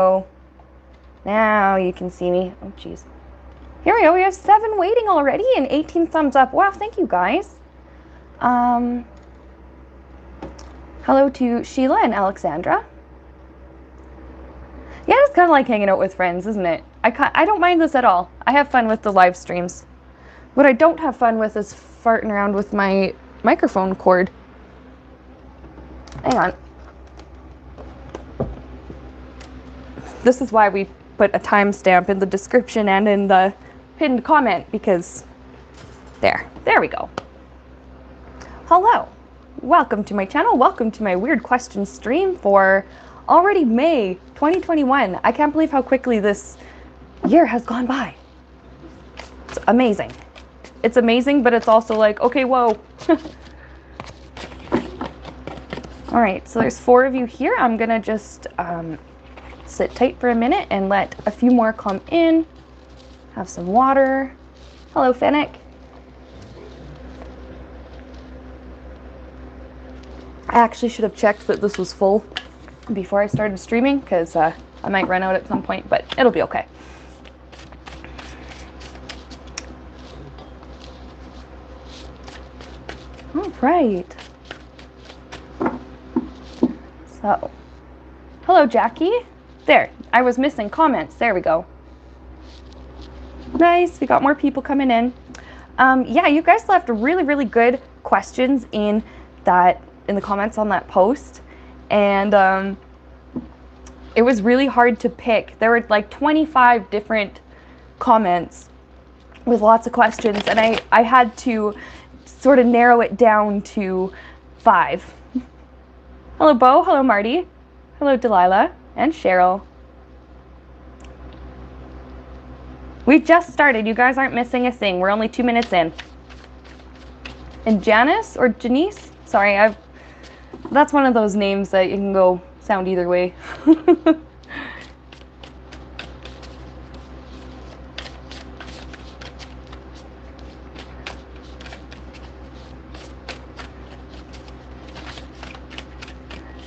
go. Now you can see me. Oh, jeez. Here we go. We have 7 waiting already and 18 thumbs up. Wow, thank you guys. Hello to Sheila and Alexandra. Yeah, it's kind of like hanging out with friends, isn't it? I don't mind this at all. I have fun with the live streams. What I don't have fun with is farting around with my microphone cord. Hang on. This is why we put a timestamp in the description and in the pinned comment, because there we go. Hello, welcome to my channel. Welcome to my weird question stream for already May 2021. I can't believe how quickly this year has gone by. It's amazing. It's amazing, but it's also like, okay, whoa. All right, so there's 4 of you here. I'm gonna just sit tight for a minute and let a few more come in. Have some water. Hello, Fennec. I actually should have checked that this was full before I started streaming, because I might run out at some point, but it'll be okay. All right. So, hello, Jackie. There, I was missing comments. There we go. Nice, we got more people coming in. Yeah, you guys left really, really good questions in the comments on that post, and it was really hard to pick. There were like 25 different comments with lots of questions, and I had to sort of narrow it down to 5. Hello, Bo. Hello, Marty. Hello, Delilah and Cheryl. We just started. You guys aren't missing a thing. We're only 2 minutes in. And Janice or Janice? Sorry, that's one of those names that you can go sound either way.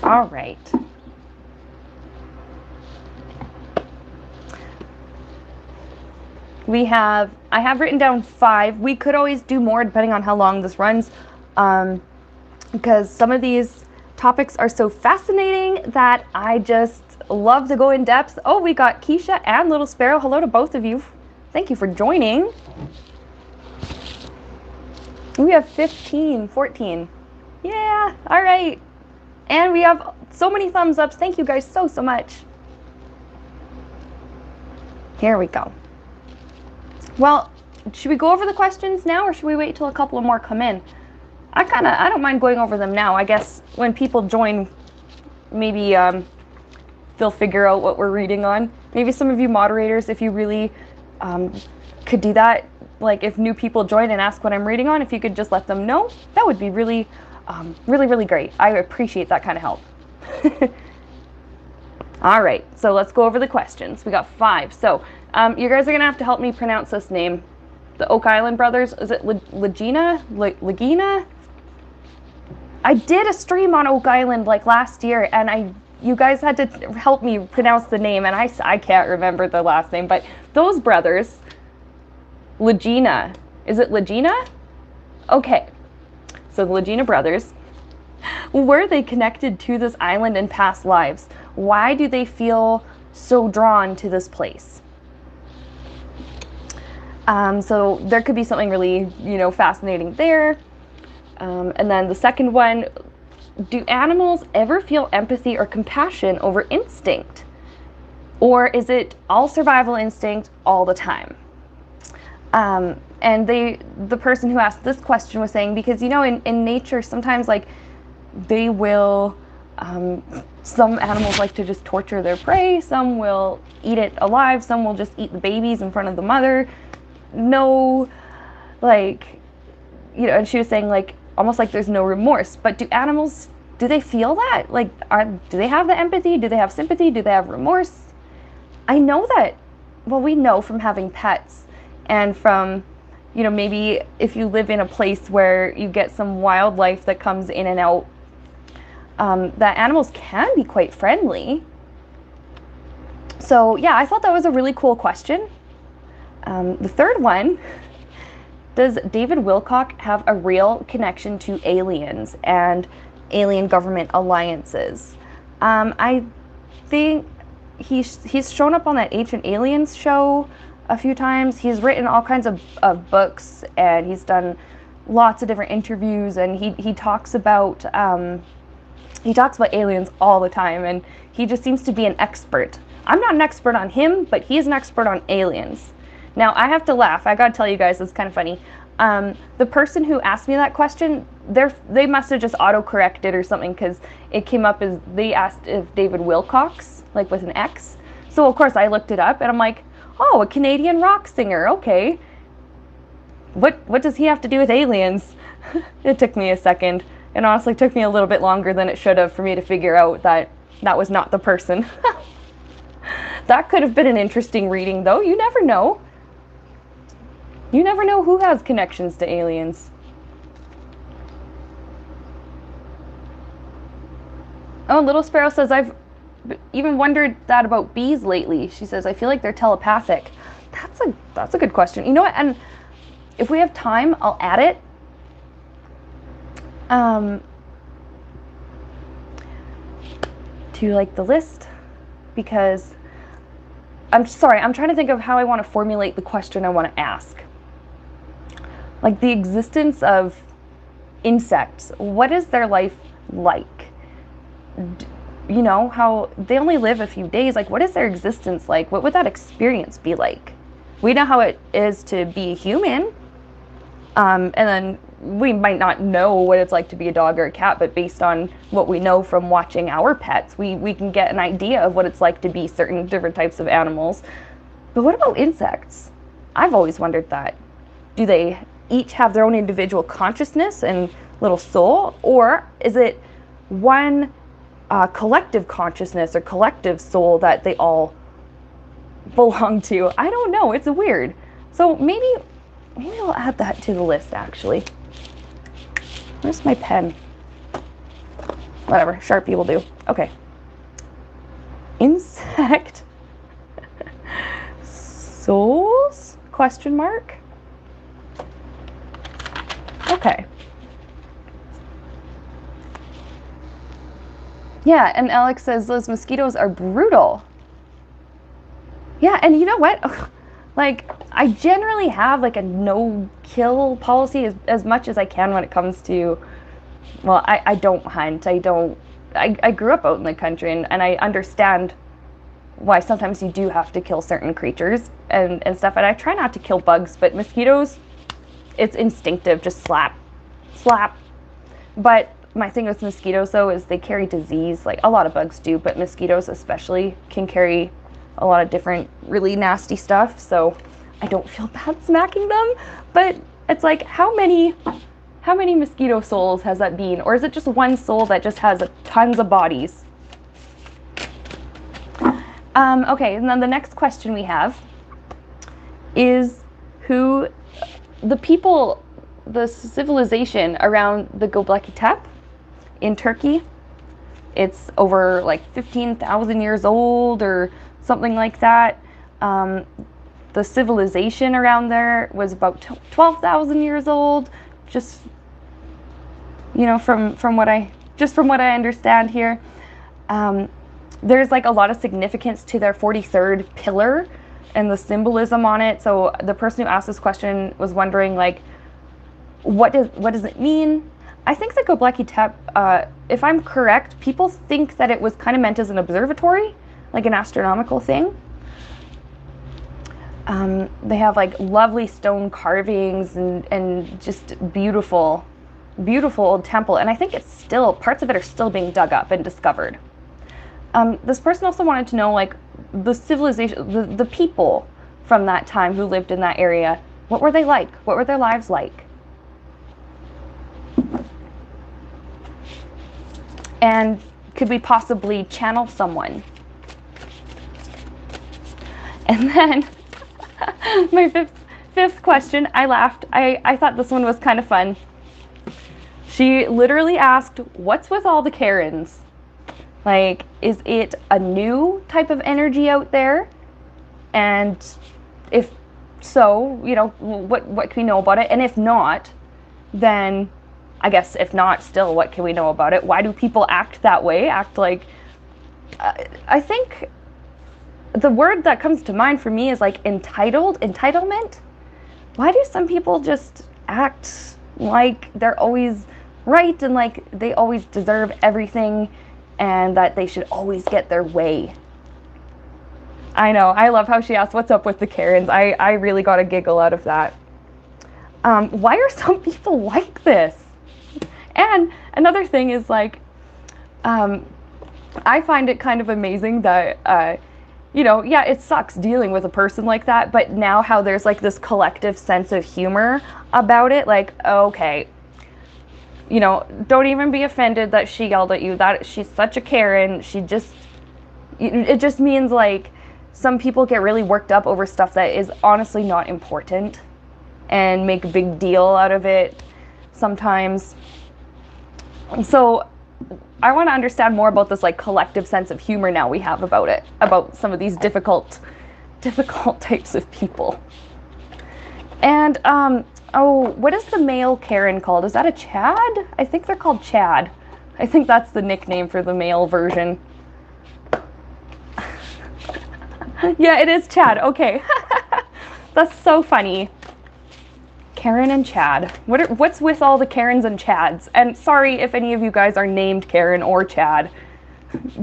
All right. I have written down 5. We could always do more depending on how long this runs, because some of these topics are so fascinating that I just love to go in depth. Oh, we got Keisha and Little Sparrow. Hello to both of you. Thank you for joining. We have 15, 14. Yeah, all right. And we have so many thumbs ups. Thank you guys so much. Here we go. Well, should we go over the questions now, or should we wait till a couple of more come in? I don't mind going over them now. I guess when people join, maybe they'll figure out what we're reading on. Maybe some of you moderators, if you really could do that, like if new people join and ask what I'm reading on, if you could just let them know, that would be really, really great. I appreciate that kind of help. All right, so let's go over the questions. We got 5. So you guys are gonna have to help me pronounce this name. The Oak Island brothers, is it Legina? I did a stream on Oak Island like last year, and you guys had to help me pronounce the name, and I can't remember the last name, but those brothers, Legina, is it Legina? Okay, so the Legina brothers, were they connected to this island in past lives? Why do they feel so drawn to this place? So there could be something really, fascinating there. And then the second one, do animals ever feel empathy or compassion over instinct? Or is it all survival instinct all the time? And the person who asked this question was saying, because, in nature, sometimes like they will, some animals like to just torture their prey, some will eat it alive, some will just eat the babies in front of the mother. No, like, and she was saying like, almost like there's no remorse. But do animals, do they feel that? Like, do they have the empathy? Do they have sympathy? Do they have remorse? I know that, well, we know from having pets and from, maybe if you live in a place where you get some wildlife that comes in and out, that animals can be quite friendly. So yeah, I thought that was a really cool question. The third one, does David Wilcock have a real connection to aliens and alien government alliances? I think he's shown up on that Ancient Aliens show a few times. He's written all kinds of books, and he's done lots of different interviews, and he talks about aliens all the time, and he just seems to be an expert. I'm not an expert on him, but he's an expert on aliens. Now, I have to laugh. I gotta tell you guys, it's kind of funny. The person who asked me that question, they must have just auto-corrected or something, because it came up as they asked if David Wilcock's, like with an X. So, of course, I looked it up, and I'm like, oh, a Canadian rock singer, okay. What does he have to do with aliens? It took me a second. It honestly took me a little bit longer than it should have for me to figure out that that was not the person. That could have been an interesting reading, though. You never know. You never know who has connections to aliens. Oh, Little Sparrow says, I've even wondered that about bees lately. She says, I feel like they're telepathic. That's a good question. You know what? And if we have time, I'll add it. To like the list, because I'm trying to think of how I want to formulate the question I want to ask. Like the existence of insects, what is their life like? You know, how they only live a few days, like what is their existence like? What would that experience be like? We know how it is to be a human, and then we might not know what it's like to be a dog or a cat, but based on what we know from watching our pets, we can get an idea of what it's like to be certain different types of animals. But what about insects? I've always wondered that. Do they each have their own individual consciousness and little soul, or is it one collective consciousness or collective soul that they all belong to? I don't know. It's weird. So maybe I'll add that to the list, actually. Where's my pen? Whatever, Sharpie will do. Okay. Insect souls? Question mark? Okay. Yeah, and Alex says those mosquitoes are brutal. Yeah, and you know what? Like, I generally have like a no-kill policy as much as I can when it comes to, well, I don't hunt. I grew up out in the country, and I understand why sometimes you do have to kill certain creatures and stuff. And I try not to kill bugs, but mosquitoes, it's instinctive, just slap. But my thing with mosquitoes, though, is they carry disease. Like, a lot of bugs do, but mosquitoes especially can carry a lot of different really nasty stuff, so I don't feel bad smacking them. But it's like, how many mosquito souls has that been? Or is it just one soul that just has tons of bodies? Okay, and then the next question we have is who the people, the civilization around the Gobleki Tepe in Turkey. It's over like 15,000 years old or something like that. The civilization around there was about 12,000 years old. Just, you know, from what I understand here. There's like a lot of significance to their 43rd pillar and the symbolism on it. So the person who asked this question was wondering, like, what does it mean? I think the Gobleki Tepe, if I'm correct, people think that it was kind of meant as an observatory, like an astronomical thing. They have like lovely stone carvings and just beautiful old temple. And I think it's still, parts of it are still being dug up and discovered. This person also wanted to know, like, the civilization, the people from that time who lived in that area. What were they like? What were their lives like? And could we possibly channel someone? And then my fifth question, I laughed. I thought this one was kind of fun. She literally asked, what's with all the Karens? Like, is it a new type of energy out there? And if so, you know, what can we know about it? And if not, then I guess if not, still, what can we know about it? Why do people act that way? Act like, I think the word that comes to mind for me is like entitlement. Why do some people just act like they're always right and like they always deserve everything and that they should always get their way? I know, I love how she asked what's up with the Karens. I really got a giggle out of that. Why are some people like this? And another thing is like, I find it kind of amazing that, you know, yeah, it sucks dealing with a person like that, but now how there's like this collective sense of humor about it, like, okay, you know, don't even be offended that she yelled at you, that she's such a Karen, it just means like some people get really worked up over stuff that is honestly not important and make a big deal out of it sometimes. So I want to understand more about this like collective sense of humor now we have about it, about some of these difficult types of people. And oh, what is the male Karen called? Is that a Chad? I think they're called Chad. I think that's the nickname for the male version. Yeah, it is Chad. Okay. That's so funny. Karen and Chad. What's with all the Karens and Chads? And sorry if any of you guys are named Karen or Chad,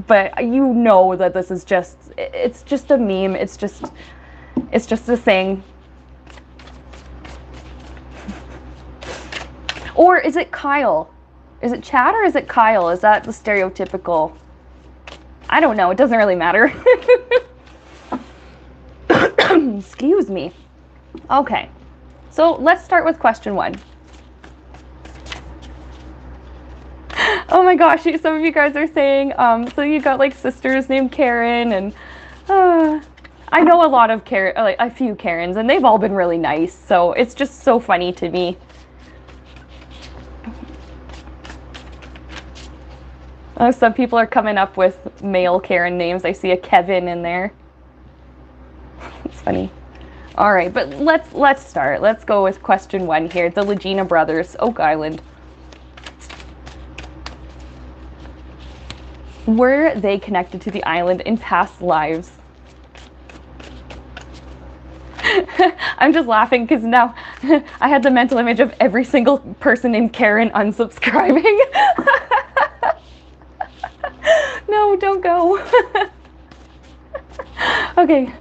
but you know that this is it's just a meme. It's just a thing. Or is it Kyle? Is it Chad or is it Kyle? Is that the stereotypical? I don't know. It doesn't really matter. Excuse me. Okay. So let's start with question 1. Oh my gosh, some of you guys are saying, so you got like sisters named Karen, and I know a lot of like a few Karens, and they've all been really nice, so it's just so funny to me. Some people are coming up with male Karen names. I see a Kevin in there. It's funny. All right, but let's start. Let's go with question 1 here. The Legina brothers, Oak Island. Were they connected to the island in past lives? I'm just laughing because now I had the mental image of every single person named Karen unsubscribing. No, don't go. Okay.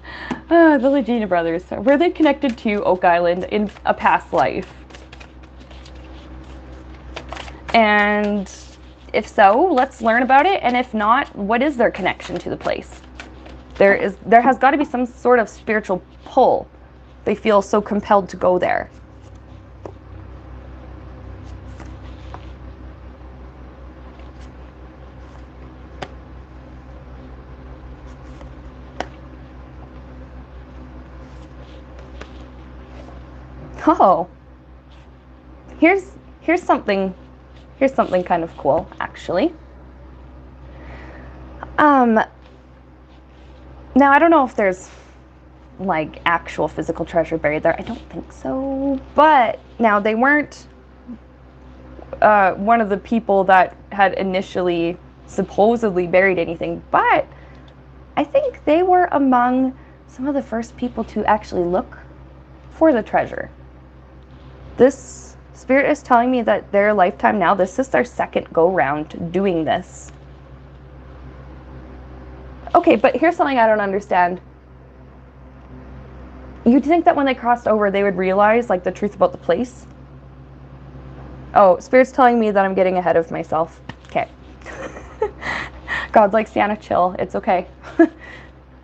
The Legina brothers. Were they connected to Oak Island in a past life? And if so, let's learn about it. And if not, what is their connection to the place? There has got to be some sort of spiritual pull. They feel so compelled to go there. Oh, here's something kind of cool, actually. Now I don't know if there's like actual physical treasure buried there. I don't think so. But now they weren't one of the people that had initially supposedly buried anything, but I think they were among some of the first people to actually look for the treasure. This spirit is telling me that their lifetime now, this is their second go-round doing this. Okay, but here's something I don't understand. You'd think that when they crossed over, they would realize, like, the truth about the place. Oh, Spirit's telling me that I'm getting ahead of myself. Okay. God's like, Sienna, chill. It's okay.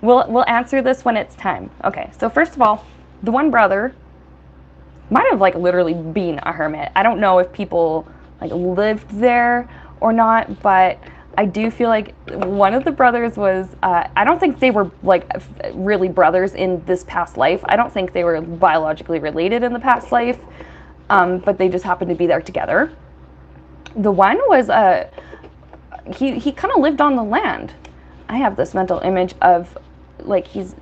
We'll answer this when it's time. Okay, so first of all, the one brother might have like literally been a hermit. I don't know if people like lived there or not, but I do feel like one of the brothers was, I don't think they were like really brothers in this past life. I don't think they were biologically related in the past life, but they just happened to be there together. The one was he kind of lived on the land. I have this mental image of like he's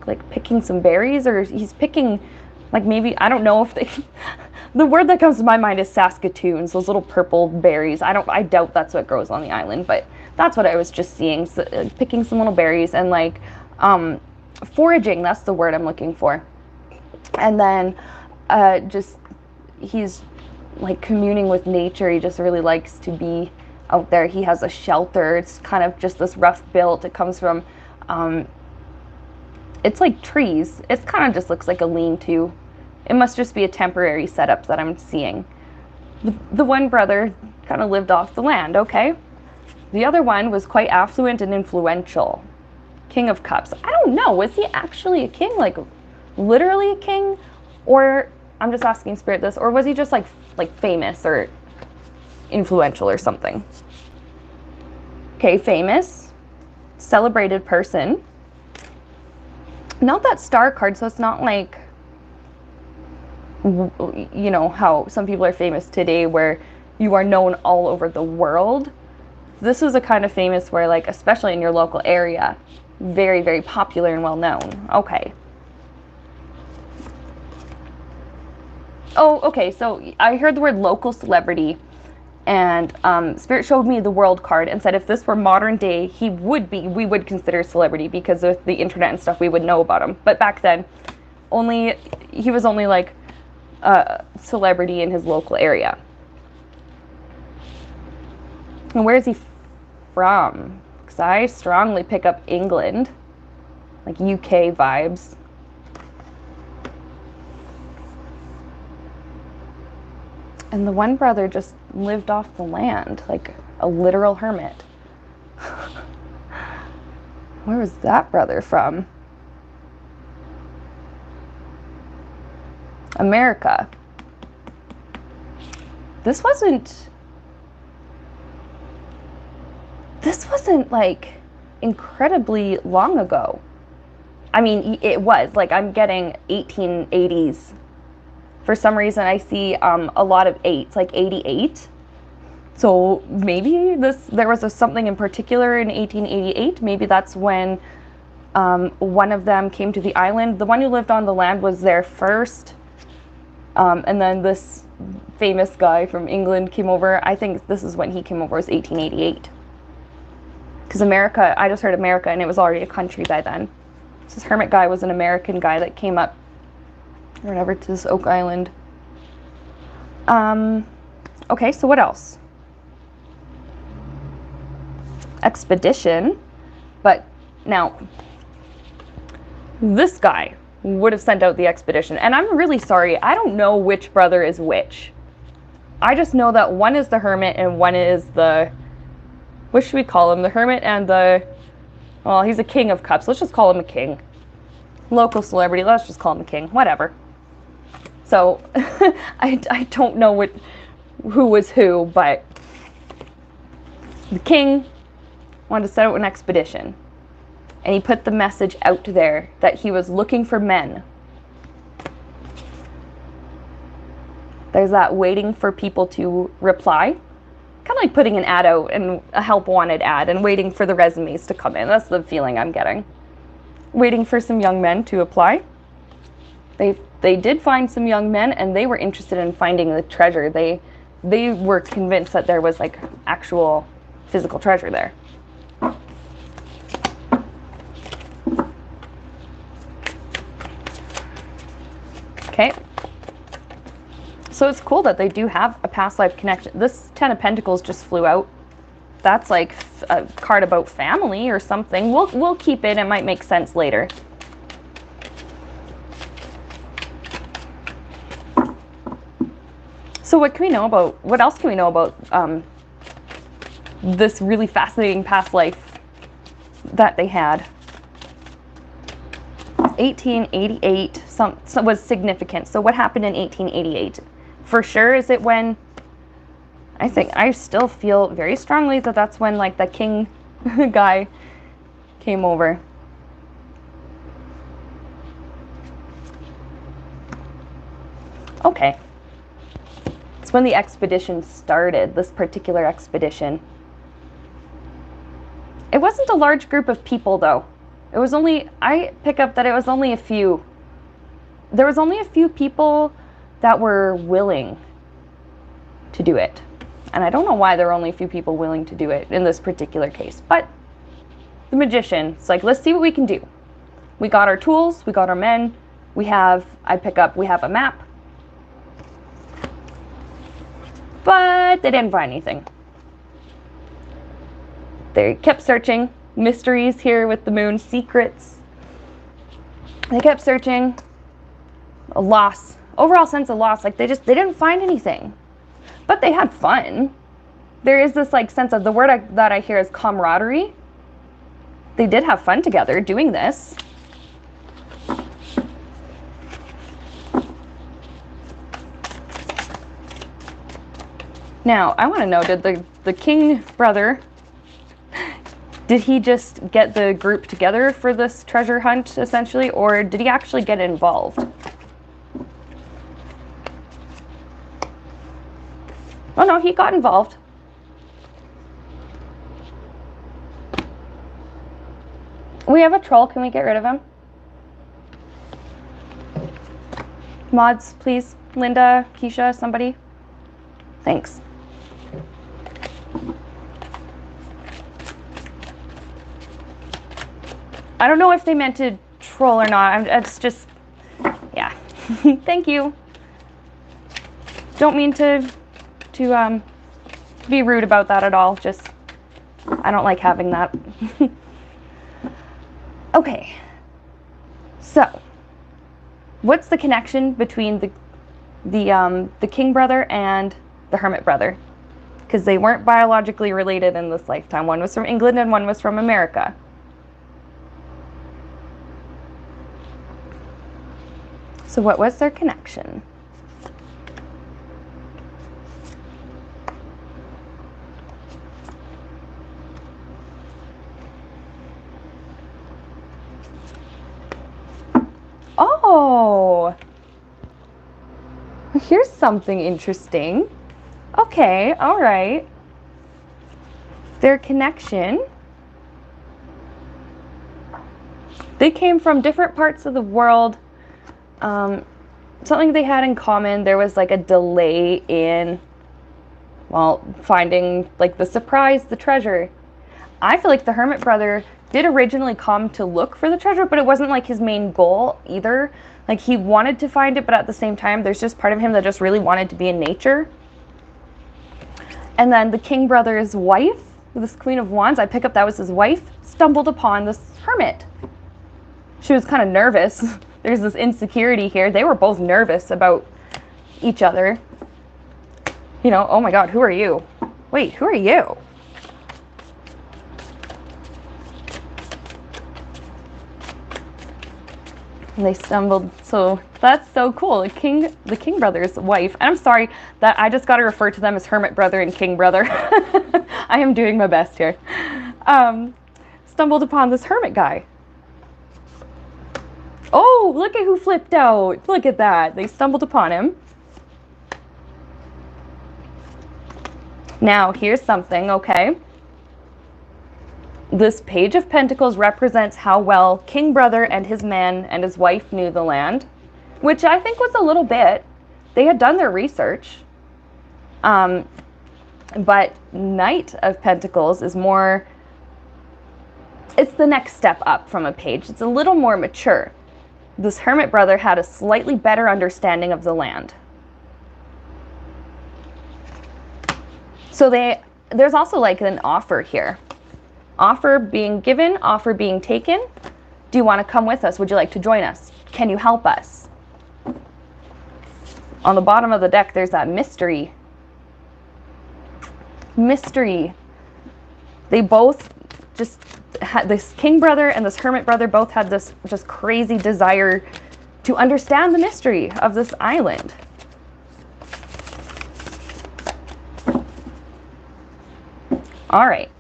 like picking some berries, or he's picking like, maybe, I don't know if they the word that comes to my mind is Saskatoons, those little purple berries. I doubt that's what grows on the island, but that's what I was just seeing. So, picking some little berries and like foraging, that's the word I'm looking for. And then just he's like communing with nature. He just really likes to be out there. He has a shelter. It's kind of just this rough built. It comes from it's like trees. It kind of just looks like a lean-to. It must just be a temporary setup that I'm seeing. The one brother kind of lived off the land, okay? The other one was quite affluent and influential. King of Cups. I don't know, was he actually a king? Like, literally a king? Or, I'm just asking Spirit this, or was he just like famous or influential or something? Okay, famous, celebrated person. Not that star card, so it's not like, you know, how some people are famous today where you are known all over the world. This was a kind of famous where, like, especially in your local area, very, very popular and well known. Okay. Oh, okay, so I heard the word local celebrity, and Spirit showed me the world card and said if this were modern day, we would consider celebrity because of the internet and stuff, we would know about him. But back then, he was only like a celebrity in his local area. And where is he from? Because I strongly pick up England, like UK vibes. And the one brother just lived off the land, like a literal hermit. Where was that brother from? America. This wasn't like incredibly long ago. I mean, it was like, I'm getting 1880s. For some reason, I see a lot of 8s, like 88. So maybe there was something in particular in 1888. Maybe that's when one of them came to the island. The one who lived on the land was there first. And then this famous guy from England came over. I think this is when he came over, it was 1888. Because America, I just heard America, and it was already a country by then. So this hermit guy was an American guy that came up or whatever to this Oak Island. Okay, so what else? Expedition. But now, this guy would have sent out the expedition. And I'm really sorry, I don't know which brother is which. I just know that one is the hermit and one is the, what should we call him? The hermit and the, well, he's a king of cups. Let's just call him a king. Local celebrity, let's just call him a king. Whatever. So, I don't know who was who, but the king wanted to set out an expedition. And he put the message out there that he was looking for men. There's that waiting for people to reply. Kind of like putting an ad out, and a help wanted ad, and waiting for the resumes to come in. That's the feeling I'm getting. Waiting for some young men to apply. They did find some young men, and they were interested in finding the treasure. They were convinced that there was like actual physical treasure there. Okay. So it's cool that they do have a past life connection. This 10 of Pentacles just flew out. That's like a card about family or something. We'll keep it. It might make sense later. So what else can we know about this really fascinating past life that they had? 1888 was significant. So what happened in 1888? For sure, is it when, I still feel very strongly that that's when like the king guy came over. Okay. It's when the expedition started, this particular expedition. It wasn't a large group of people, though. It was only, I pick up that it was only a few. There was only a few people that were willing to do it. And I don't know why there were only a few people willing to do it in this particular case. But the magician, it's like, let's see what we can do. We got our tools, we got our men, we have a map. But they didn't find anything. They kept searching. Mysteries here with the moon, secrets. They kept searching. A loss. Overall sense of loss. Like they didn't find anything. But they had fun. There is this like sense of, the word that I hear is camaraderie. They did have fun together doing this. Now, I want to know, did the king brother, did he just get the group together for this treasure hunt, essentially, or did he actually get involved? Oh no, he got involved. We have a troll, can we get rid of him? Mods, please. Linda, Keisha, somebody. Thanks. I don't know if they meant to troll or not. It's just, yeah. Thank you. Don't mean to be rude about that at all. Just, I don't like having that. Okay. So, what's the connection between the king brother and the hermit brother? Because they weren't biologically related in this lifetime. One was from England and one was from America. So what was their connection? Oh, here's something interesting. Okay, all right. Their connection. They came from different parts of the world. Something they had in common, there was like a delay in, well, finding like the treasure. I feel like the hermit brother did originally come to look for the treasure, but it wasn't like his main goal either. Like he wanted to find it, but at the same time, there's just part of him that just really wanted to be in nature. And then the king brother's wife, this Queen of Wands, I pick up that was his wife, stumbled upon this hermit. She was kind of nervous. There's this insecurity here. They were both nervous about each other. You know, oh my God, who are you? Wait, who are you? And they stumbled, so that's so cool. The king brother's wife, and I'm sorry that I just got to refer to them as hermit brother and king brother. I am doing my best here. Stumbled upon this hermit guy. Oh, look at who flipped out. Look at that. They stumbled upon him. Now, here's something, okay? This Page of Pentacles represents how well King Brother and his men and his wife knew the land, which I think was a little bit. They had done their research. But Knight of Pentacles is more, it's the next step up from a page. It's a little more mature. This hermit brother had a slightly better understanding of the land. So there's also like an offer here. Offer being given, offer being taken. Do you want to come with us? Would you like to join us? Can you help us? On the bottom of the deck, there's that mystery. Mystery. They both just had, this king brother and this hermit brother both had this just crazy desire to understand the mystery of this island. All right.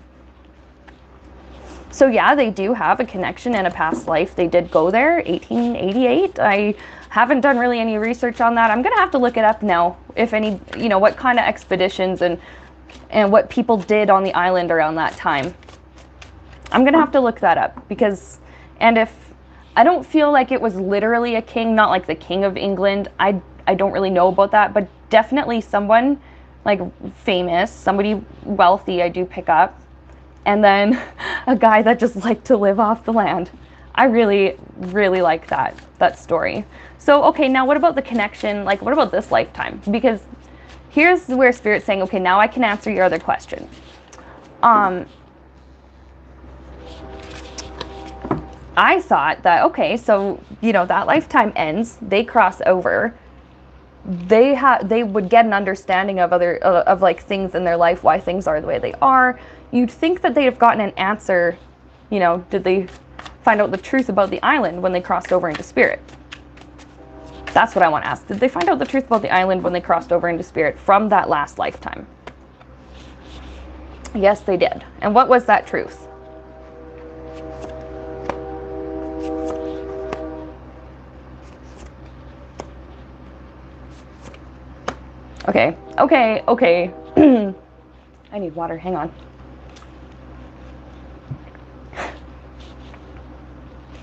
So yeah, they do have a connection in a past life. They did go there, 1888. I haven't done really any research on that. I'm gonna have to look it up now, if any, you know, what kind of expeditions and what people did on the island around that time. I'm gonna have to look that up because, and if I don't feel like it was literally a king, not like the King of England. I don't really know about that, but definitely someone like famous, somebody wealthy I do pick up. And then a guy that just liked to live off the land. I really, really like that story. So, okay, now what about the connection? Like, what about this lifetime? Because here's where Spirit's saying, okay, now I can answer your other question. I thought that, okay, so, you know, that lifetime ends, they cross over, they would get an understanding of other, of like things in their life, why things are the way they are. You'd think that they'd have gotten an answer, you know, did they find out the truth about the island when they crossed over into Spirit? That's what I want to ask. Did they find out the truth about the island when they crossed over into Spirit from that last lifetime? Yes, they did. And what was that truth? Okay. I need water, hang on.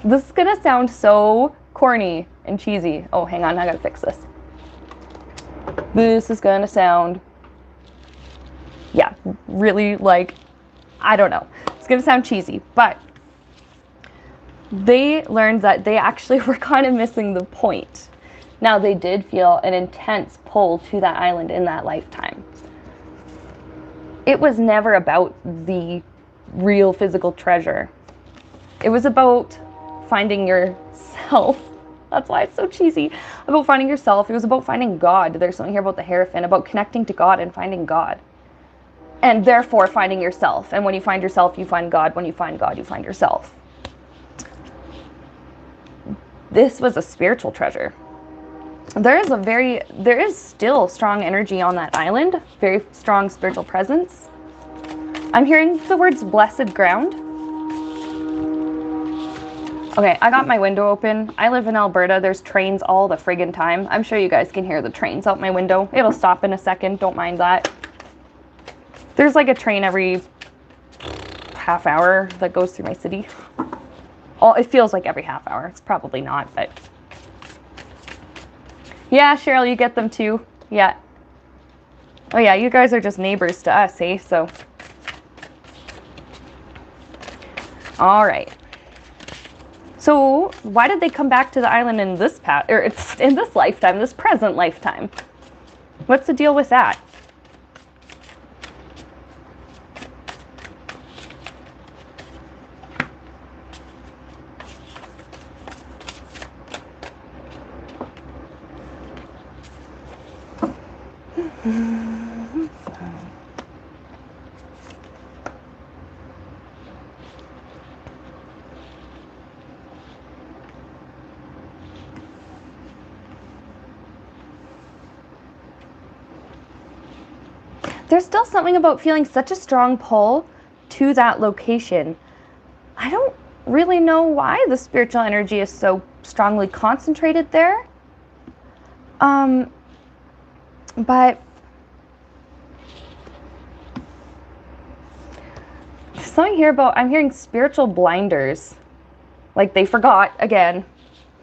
This is gonna sound so corny and cheesy. Oh, hang on, I gotta fix this. This is gonna sound, yeah, really like, I don't know. It's gonna sound cheesy, but they learned that they actually were kind of missing the point. Now, they did feel an intense pull to that island in that lifetime. It was never about the real physical treasure. It was about finding yourself. That's why it's so cheesy. About finding yourself. It was about finding God. There's something here about the hierophant, about connecting to God and finding God. And therefore finding yourself. And when you find yourself, you find God. When you find God, you find yourself. This was a spiritual treasure. There is still strong energy on that island, very strong spiritual presence. I'm hearing the words blessed ground. Okay, I got my window open. I live in Alberta. There's trains all the friggin' time. I'm sure you guys can hear the trains out my window. It'll stop in a second, don't mind that. There's like a train every half hour that goes through my city. Oh, it feels like every half hour. It's probably not, but... Yeah, Cheryl, you get them too. Yeah. Oh yeah, you guys are just neighbors to us, eh? So. All right. So why did they come back to the island in this in this lifetime, this present lifetime? What's the deal with that? There's still something about feeling such a strong pull to that location. I don't really know why the spiritual energy is so strongly concentrated there. But something here about, I'm hearing spiritual blinders. Like they forgot, again,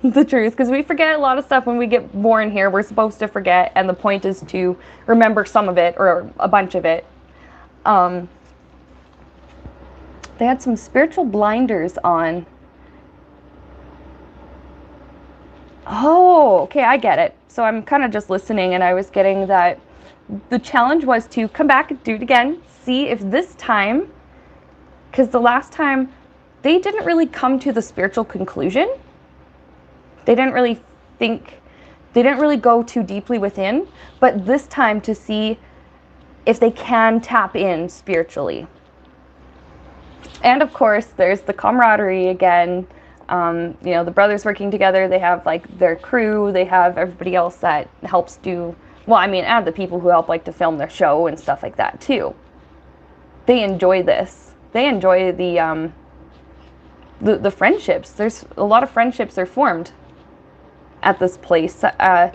the truth, because we forget a lot of stuff when we get born here. We're supposed to forget, and the point is to remember some of it, or a bunch of it. They had some spiritual blinders on. Oh, okay, I get it. So I'm kind of just listening, and I was getting that the challenge was to come back and do it again, see if this time, because the last time they didn't really come to the spiritual conclusion. They didn't really think, they didn't really go too deeply within, but this time to see if they can tap in spiritually. And of course, there's the camaraderie again. You know, the brothers working together, they have like their crew, they have everybody else that helps do, well, I mean, and the people who help like to film their show and stuff like that too. They enjoy this. They enjoy the friendships. There's a lot of friendships are formed at this place, at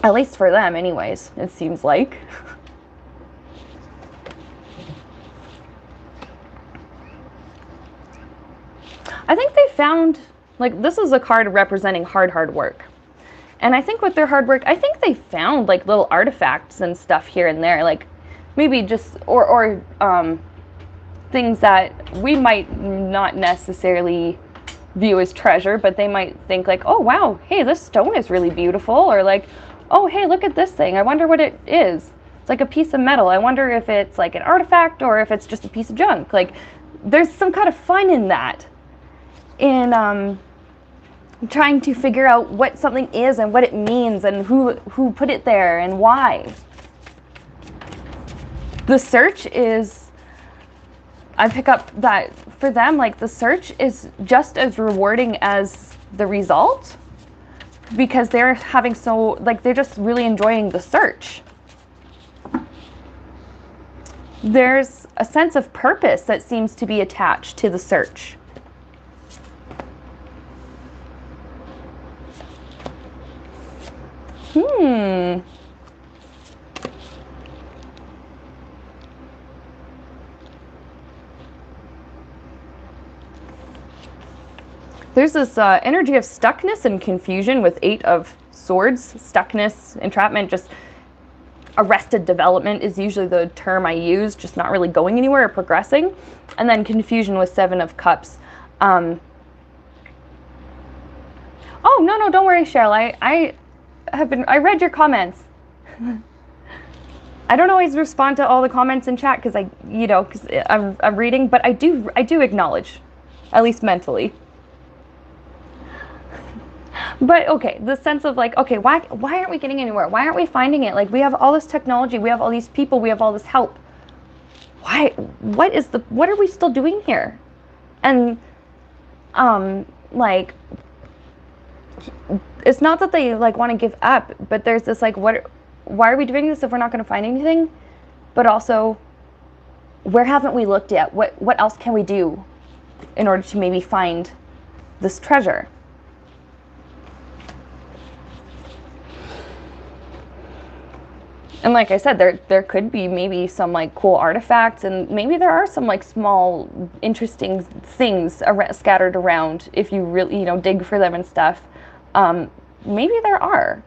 least for them anyways, it seems like. I think they found, like, this is a card representing hard work. And I think with their hard work, I think they found like little artifacts and stuff here and there, like maybe just, or things that we might not necessarily view as treasure, but they might think like, oh wow, hey, this stone is really beautiful, or like, oh hey, look at this thing, I wonder what it is. It's like a piece of metal, I wonder if it's like an artifact or if it's just a piece of junk. Like, there's some kind of fun in that, in trying to figure out what something is and what it means and who put it there and why. The search is, I pick up that for them, like, the search is just as rewarding as the result, because they're having they're just really enjoying the search. There's a sense of purpose that seems to be attached to the search. There's this energy of stuckness and confusion with 8 of Swords. Stuckness, entrapment, just arrested development is usually the term I use, just not really going anywhere or progressing. And then confusion with 7 of Cups. Oh, no, don't worry, Cheryl. I read your comments. I don't always respond to all the comments in chat because I'm reading, but I do acknowledge, at least mentally. But okay, the sense of like, okay, why aren't we getting anywhere? Why aren't we finding it? Like, we have all this technology, we have all these people, we have all this help. What are we still doing here? And like, it's not that they like want to give up, but there's this like, why are we doing this if we're not going to find anything? But also, where haven't we looked yet? What else can we do in order to maybe find this treasure? And like I said, there could be maybe some like cool artifacts, and maybe there are some like small interesting things scattered around if you really dig for them and stuff. Maybe there are,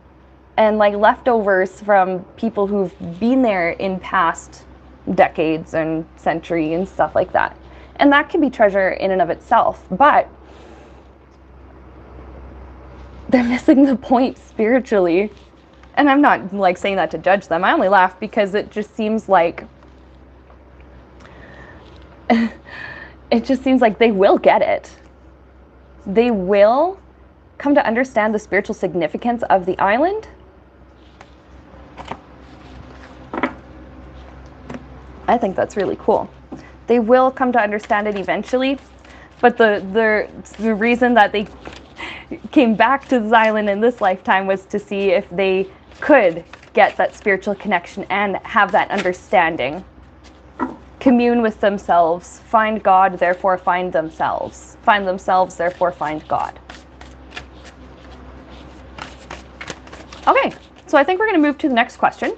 and like leftovers from people who've been there in past decades and century and stuff like that. And that can be treasure in and of itself, but they're missing the point spiritually. And I'm not like saying that to judge them. I only laugh because it just seems like they will get it. They will come to understand the spiritual significance of the island. I think that's really cool. They will come to understand it eventually, but the reason that they came back to this island in this lifetime was to see if they could get that spiritual connection and have that understanding. Commune with themselves, find God, therefore find themselves. Find themselves, therefore find God. Okay, so I think we're going to move to the next question.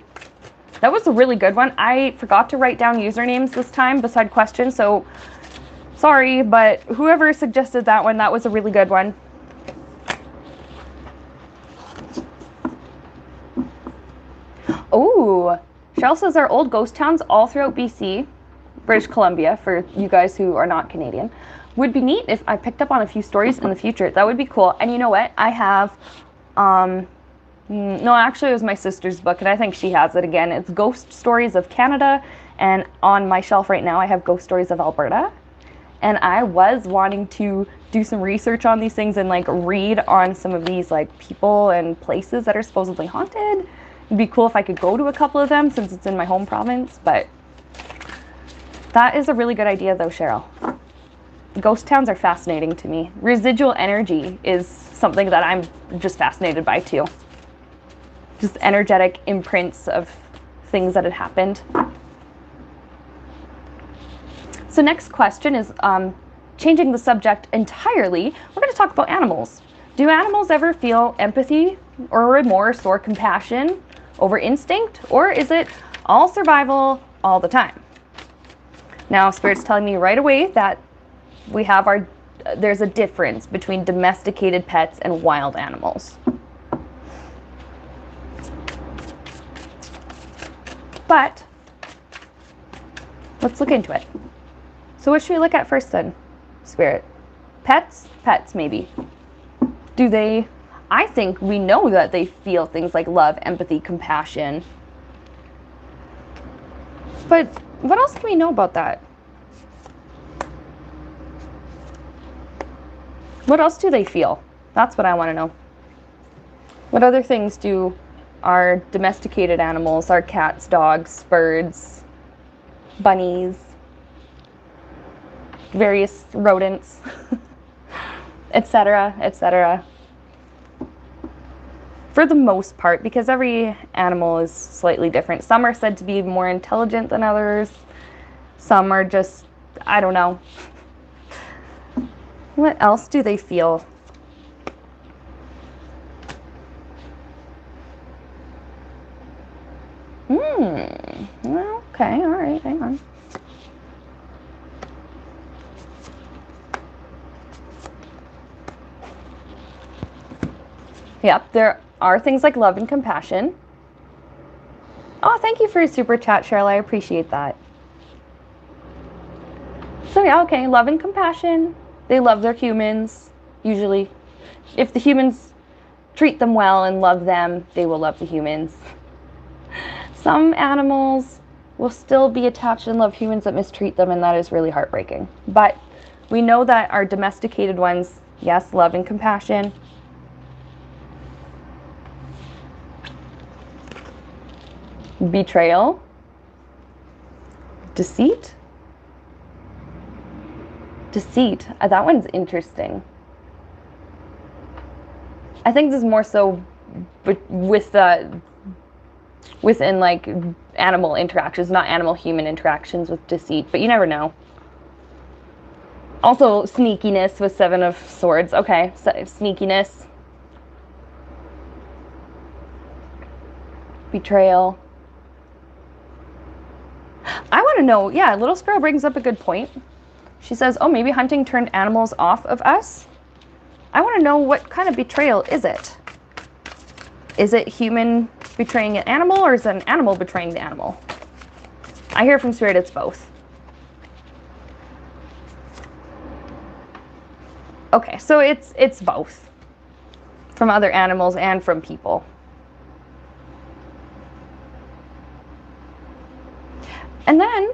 That was a really good one. I forgot to write down usernames this time beside questions, so sorry, but whoever suggested that one, that was a really good one. Oh, Cheryl says there are old ghost towns all throughout BC, British Columbia, for you guys who are not Canadian. Would be neat if I picked up on a few stories in the future. That would be cool. And you know what? I have, no, actually it was my sister's book, and I think she has it again. It's Ghost Stories of Canada, and on my shelf right now I have Ghost Stories of Alberta. And I was wanting to do some research on these things and like read on some of these like people and places that are supposedly haunted. It'd be cool if I could go to a couple of them since it's in my home province, but that is a really good idea though, Cheryl. Ghost towns are fascinating to me. Residual energy is something that I'm just fascinated by too. Just energetic imprints of things that had happened. So next question is changing the subject entirely. We're going to talk about animals. Do animals ever feel empathy or remorse or compassion over instinct, or is it all survival all the time? Now, Spirit's telling me right away that we have our there's a difference between domesticated pets and wild animals. But let's look into it. So what should we look at first then, Spirit? Pets? Pets, maybe. Do they... I think we know that they feel things like love, empathy, compassion. But what else can we know about that? What else do they feel? That's what I want to know. What other things do our domesticated animals, our cats, dogs, birds, bunnies, various rodents, etc., etc. For the most part, because every animal is slightly different. Some are said to be more intelligent than others. Some are just, I don't know. What else do they feel? Well, okay, all right, hang on. Yep, there are things like love and compassion. Oh, thank you for your super chat, Cheryl. I appreciate that. So yeah, okay, love and compassion. They love their humans, usually. If the humans treat them well and love them, they will love the humans. Some animals will still be attached and love humans that mistreat them, and that is really heartbreaking. But we know that our domesticated ones, yes, love and compassion. Betrayal. Deceit. Deceit. That one's interesting. I think this is more so within like animal interactions, not animal-human interactions with deceit, but you never know. Also, sneakiness with Seven of Swords. Okay, so sneakiness. Betrayal. I want to know, yeah, Little Sparrow brings up a good point. She says, oh, maybe hunting turned animals off of us? I want to know, what kind of betrayal is it? Is it human betraying an animal, or is it an animal betraying the animal? I hear from Spirit it's both. Okay, so it's both. From other animals and from people. And then,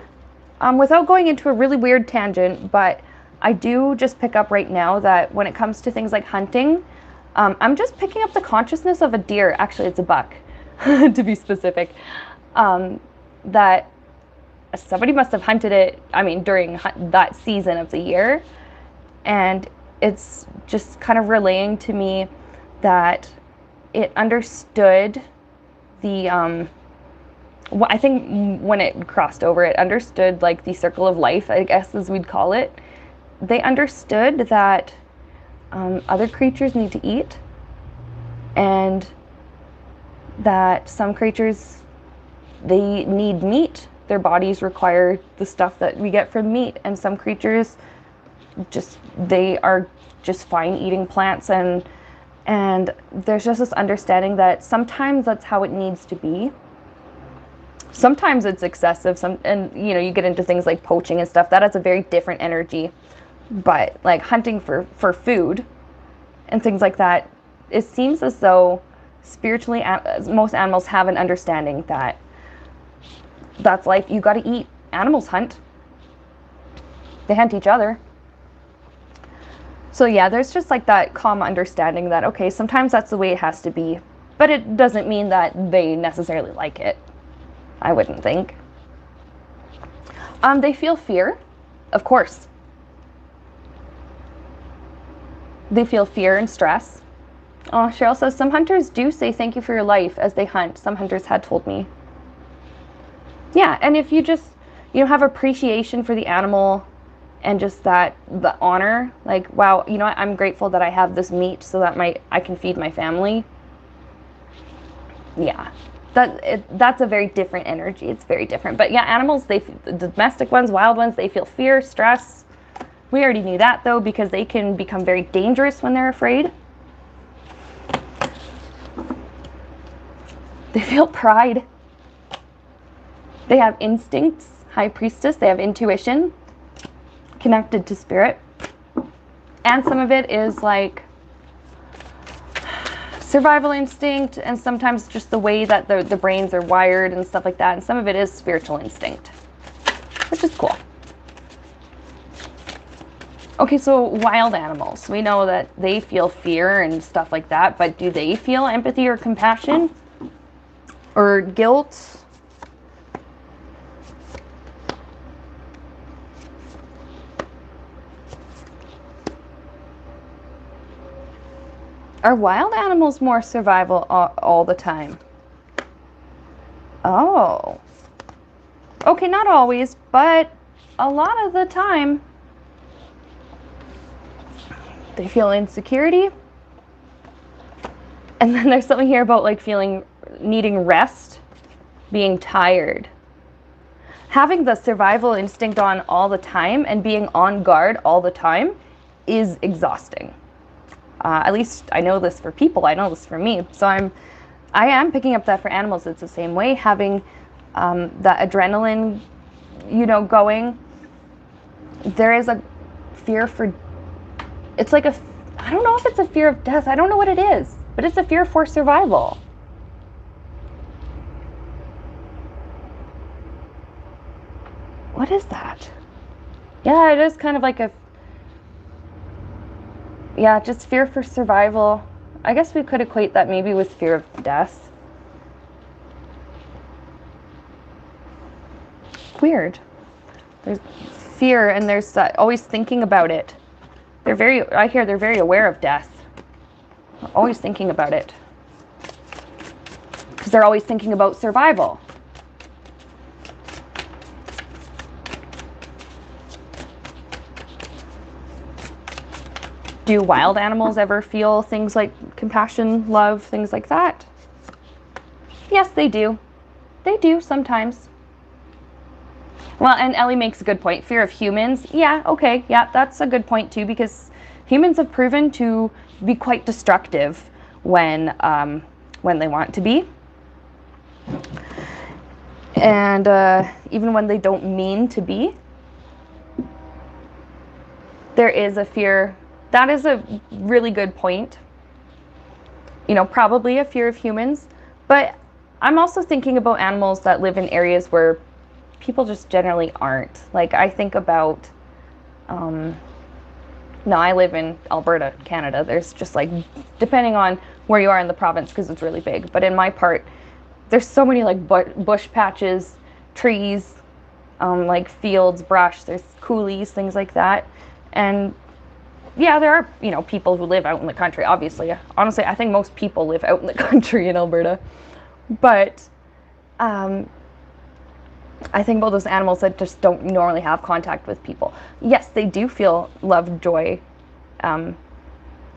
without going into a really weird tangent, but I do just pick up right now that when it comes to things like hunting, I'm just picking up the consciousness of a deer. Actually, it's a buck, to be specific. That somebody must have hunted it, I mean, during that season of the year. And it's just kind of relaying to me that it understood the... I think when it crossed over, it understood like the circle of life, I guess as we'd call it. They understood that other creatures need to eat, and that some creatures, they need meat. Their bodies require the stuff that we get from meat, and some creatures they are just fine eating plants, and there's just this understanding that sometimes that's how it needs to be. Sometimes it's excessive, and you know, you get into things like poaching and stuff. That has a very different energy. But like hunting for food and things like that, it seems as though spiritually most animals have an understanding that that's life. You got to eat. Animals hunt. They hunt each other. So yeah, there's just like that calm understanding that, okay, sometimes that's the way it has to be, but it doesn't mean that they necessarily like it. I wouldn't think. They feel fear, of course. They feel fear and stress. Oh, Cheryl says, some hunters do say thank you for your life as they hunt. Some hunters had told me. Yeah, and if you just, have appreciation for the animal and just the honor, like, wow, I'm grateful that I have this meat so that I can feed my family. Yeah. That's a very different energy. It's very different. But yeah, animals, the domestic ones, wild ones, they feel fear, stress, We already knew that though, because they can become very dangerous when they're afraid. They feel pride. They have instincts, high priestess, they have intuition, connected to spirit. And some of it is like survival instinct, and sometimes just the way that the brains are wired and stuff like that. And some of it is spiritual instinct, which is cool. Okay, so wild animals. We know that they feel fear and stuff like that, but do they feel empathy or compassion or guilt? Are wild animals more survival all the time? Oh. Okay, not always, but a lot of the time. They feel insecurity. And then there's something here about like needing rest, being tired. Having the survival instinct on all the time and being on guard all the time is exhausting. At least I know this for people, I know this for me. So I am picking up that for animals. It's the same way, having that adrenaline, going. There is a fear for, it's like I don't know if it's a fear of death. I don't know what it is, but it's a fear for survival. What is that? Yeah, it is kind of like just fear for survival. I guess we could equate that maybe with fear of death. Weird. There's fear, and there's always thinking about it. I hear they're very aware of death. Always thinking about it. Because they're always thinking about survival. Do wild animals ever feel things like compassion, love, things like that? Yes, they do. They do sometimes. Well, and Ellie makes a good point. Fear of humans. Yeah, okay. Yeah, that's a good point too, because humans have proven to be quite destructive when they want to be. And even when they don't mean to be. There is a fear. That is a really good point. Probably a fear of humans. But I'm also thinking about animals that live in areas where people just generally aren't. Like, I think about, I live in Alberta, Canada. There's just like, depending on where you are in the province, because it's really big. But in my part, there's so many like bush patches, trees, like fields, brush, there's coulees, things like that. And yeah, there are, people who live out in the country, obviously. Honestly, I think most people live out in the country in Alberta. But I think about those animals that just don't normally have contact with people. Yes, they do feel love, joy. A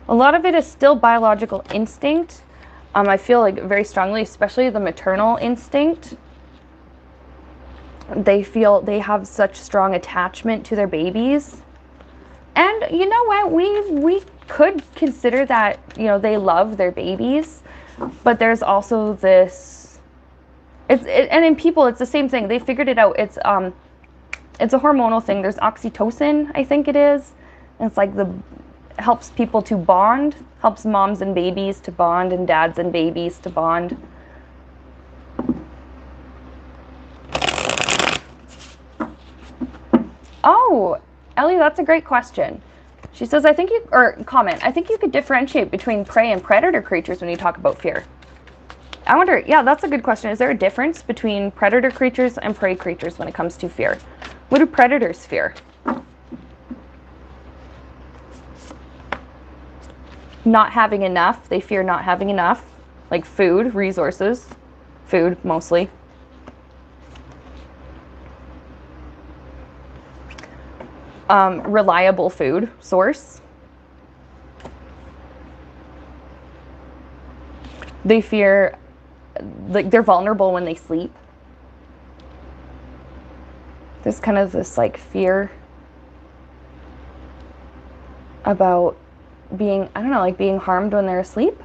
lot of it is still biological instinct. I feel like very strongly, especially the maternal instinct. They have such strong attachment to their babies. And you know what, we could consider that, they love their babies, but there's also this, and in people, it's the same thing. They figured it out. It's a hormonal thing. There's oxytocin, I think it is. And it's like helps people to bond, helps moms and babies to bond, and dads and babies to bond. Oh, Ellie, that's a great question. She says, I think you could differentiate between prey and predator creatures when you talk about fear. I wonder, yeah, that's a good question. Is there a difference between predator creatures and prey creatures when it comes to fear? What do predators fear? Not having enough. They fear not having enough. Like food, resources. Food, mostly. Reliable food source. They fear, like, they're vulnerable when they sleep. There's kind of this like fear. about being, I don't know, like being harmed when they're asleep.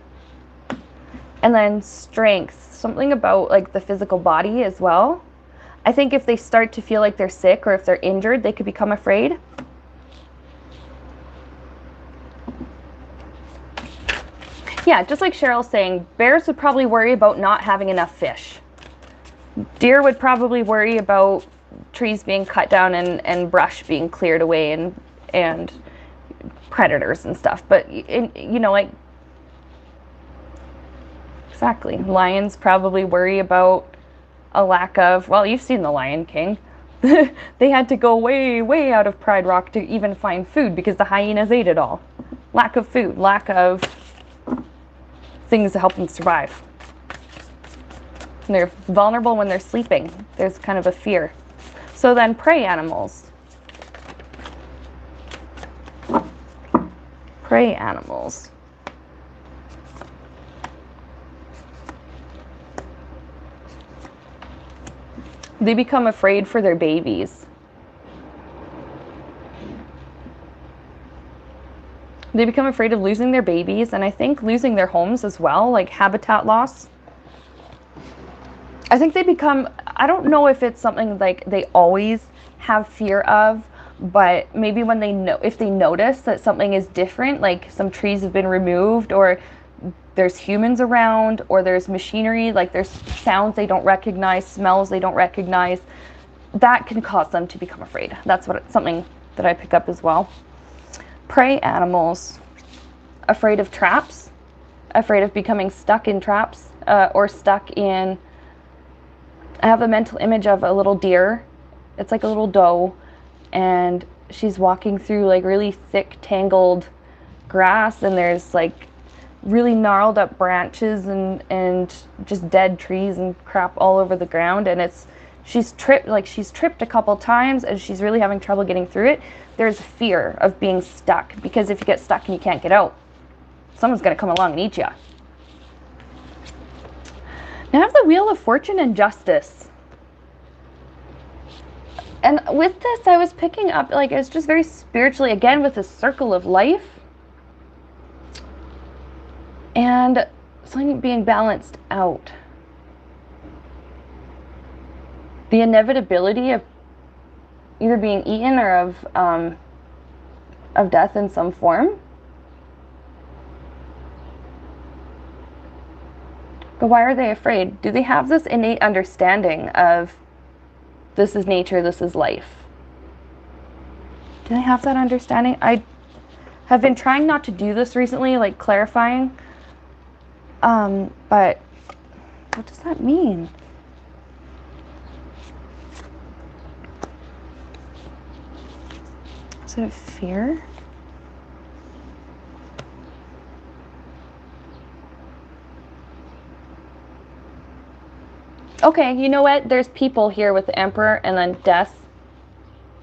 And then strength, something about like the physical body as well. I think if they start to feel like they're sick or if they're injured, they could become afraid. Yeah, just like Cheryl's saying, bears would probably worry about not having enough fish. Deer would probably worry about trees being cut down and brush being cleared away and predators and stuff. But, you know, like, exactly. Lions probably worry about a lack of, well, you've seen The Lion King. They had to go way, way out of Pride Rock to even find food because the hyenas ate it all. Lack of food, lack of things to help them survive. And they're vulnerable when they're sleeping. There's kind of a fear. So then prey animals. Prey animals. They become afraid for their babies. They become afraid of losing their babies, and I think losing their homes as well, like habitat loss. I think they become, I don't know if it's something like they always have fear of, but maybe when they know, if they notice that something is different, like some trees have been removed, or there's humans around, or there's machinery, like there's sounds they don't recognize, smells they don't recognize, that can cause them to become afraid. That's something that I pick up as well. Prey animals, afraid of traps, afraid of becoming stuck in traps, or stuck in, I have a mental image of a little deer. It's like a little doe, and she's walking through like really thick, tangled grass, and there's like really gnarled up branches and just dead trees and crap all over the ground, and she's tripped a couple times, and she's really having trouble getting through it. There's fear of being stuck, because if you get stuck and you can't get out, someone's going to come along and eat you. Now I have the Wheel of Fortune and Justice. And with this, I was picking up, like, it's just very spiritually, again, with the circle of life. And something being balanced out. The inevitability of either being eaten or of death in some form. But why are they afraid? Do they have this innate understanding of this is nature, this is life? Do they have that understanding? I have been trying not to do this recently, like clarifying. But what does that mean? Is it a fear? Okay, you know what? There's people here with the Emperor and then death.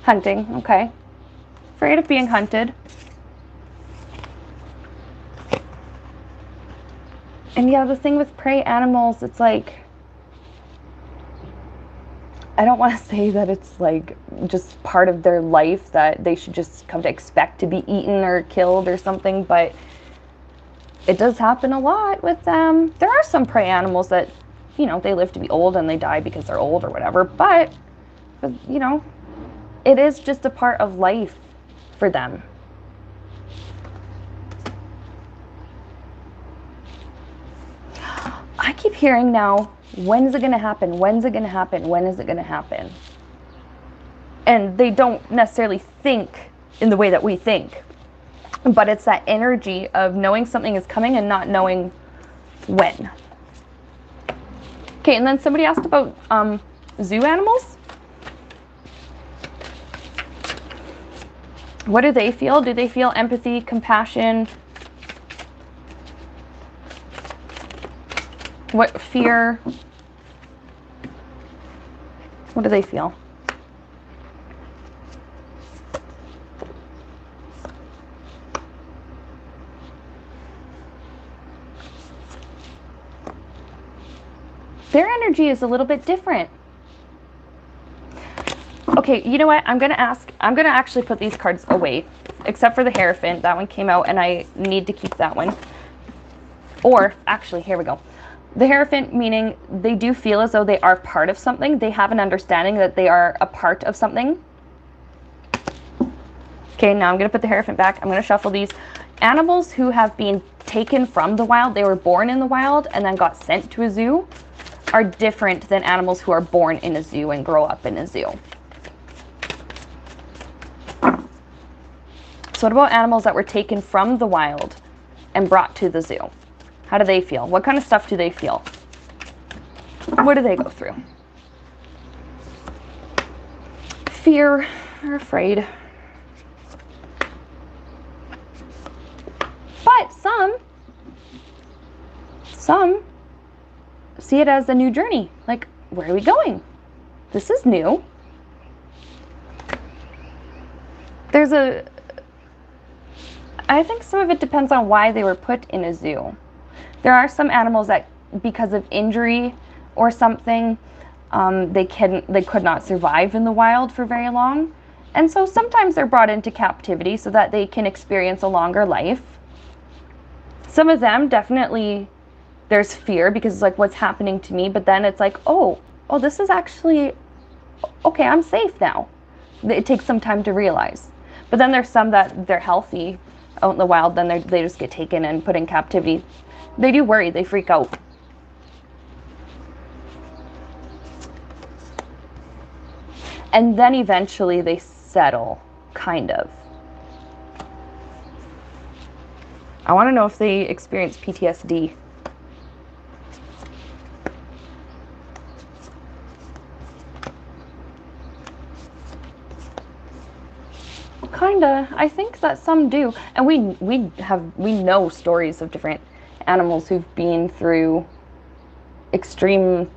Hunting, okay. Afraid of being hunted. And yeah, the thing with prey animals, it's like, I don't want to say that it's like just part of their life that they should just come to expect to be eaten or killed or something, but it does happen a lot with them. There are some prey animals that, you know, they live to be old and they die because they're old or whatever, but you know, it is just a part of life for them. I keep hearing now, when is it going to happen? When's it going to happen? When is it going to happen? And they don't necessarily think in the way that we think, but it's that energy of knowing something is coming and not knowing when. Okay, and then somebody asked about zoo animals. What do they feel? Do they feel empathy, compassion? What fear? What do they feel? Their energy is a little bit different. Okay, you know what? I'm gonna actually put these cards away except for the hierophant. That one came out and I need to keep that one. Or actually, here we go. The hierophant, meaning they do feel as though they are part of something. They have an understanding that they are a part of something. Okay, now I'm going to put the hierophant back. I'm going to shuffle these. Animals who have been taken from the wild, they were born in the wild and then got sent to a zoo, are different than animals who are born in a zoo and grow up in a zoo. So what about animals that were taken from the wild and brought to the zoo? How do they feel? What kind of stuff do they feel? What do they go through? Fear or afraid. But some see it as a new journey. Like, where are we going? This is new. I think some of it depends on why they were put in a zoo. There are some animals that, because of injury or something, they could not survive in the wild for very long. And so sometimes they're brought into captivity so that they can experience a longer life. Some of them, definitely, there's fear because it's like, what's happening to me? But then it's like, oh, this is actually, okay, I'm safe now. It takes some time to realize. But then there's some that they're healthy out in the wild, then they just get taken and put in captivity. They do worry, they freak out. And then eventually they settle, kind of. I want to know if they experience PTSD. Kinda. I think that some do. And we know stories of different animals who've been through extreme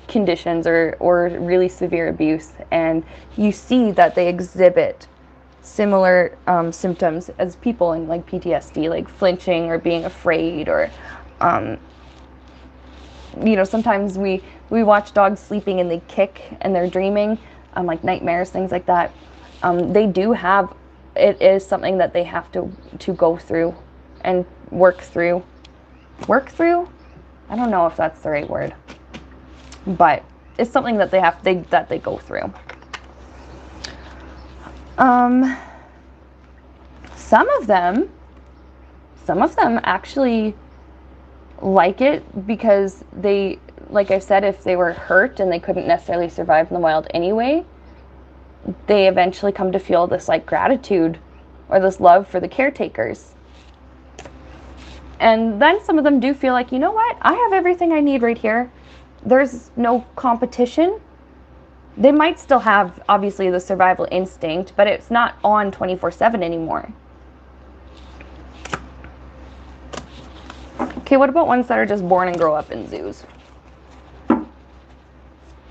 conditions or really severe abuse, and you see that they exhibit similar symptoms as people in like PTSD, like flinching or being afraid, or sometimes we watch dogs sleeping and they kick and they're dreaming, like nightmares, things like that. They do have, it is something that they have to go through and work through. I don't know if that's the right word, but it's something that they go through. Some of them actually like it because they, like I said, if they were hurt and they couldn't necessarily survive in the wild anyway, they eventually come to feel this like gratitude or this love for the caretakers. And then some of them do feel like, you know what, I have everything I need right here. There's no competition. They might still have, obviously, the survival instinct, but it's not on 24/7 anymore. Okay, what about ones that are just born and grow up in zoos?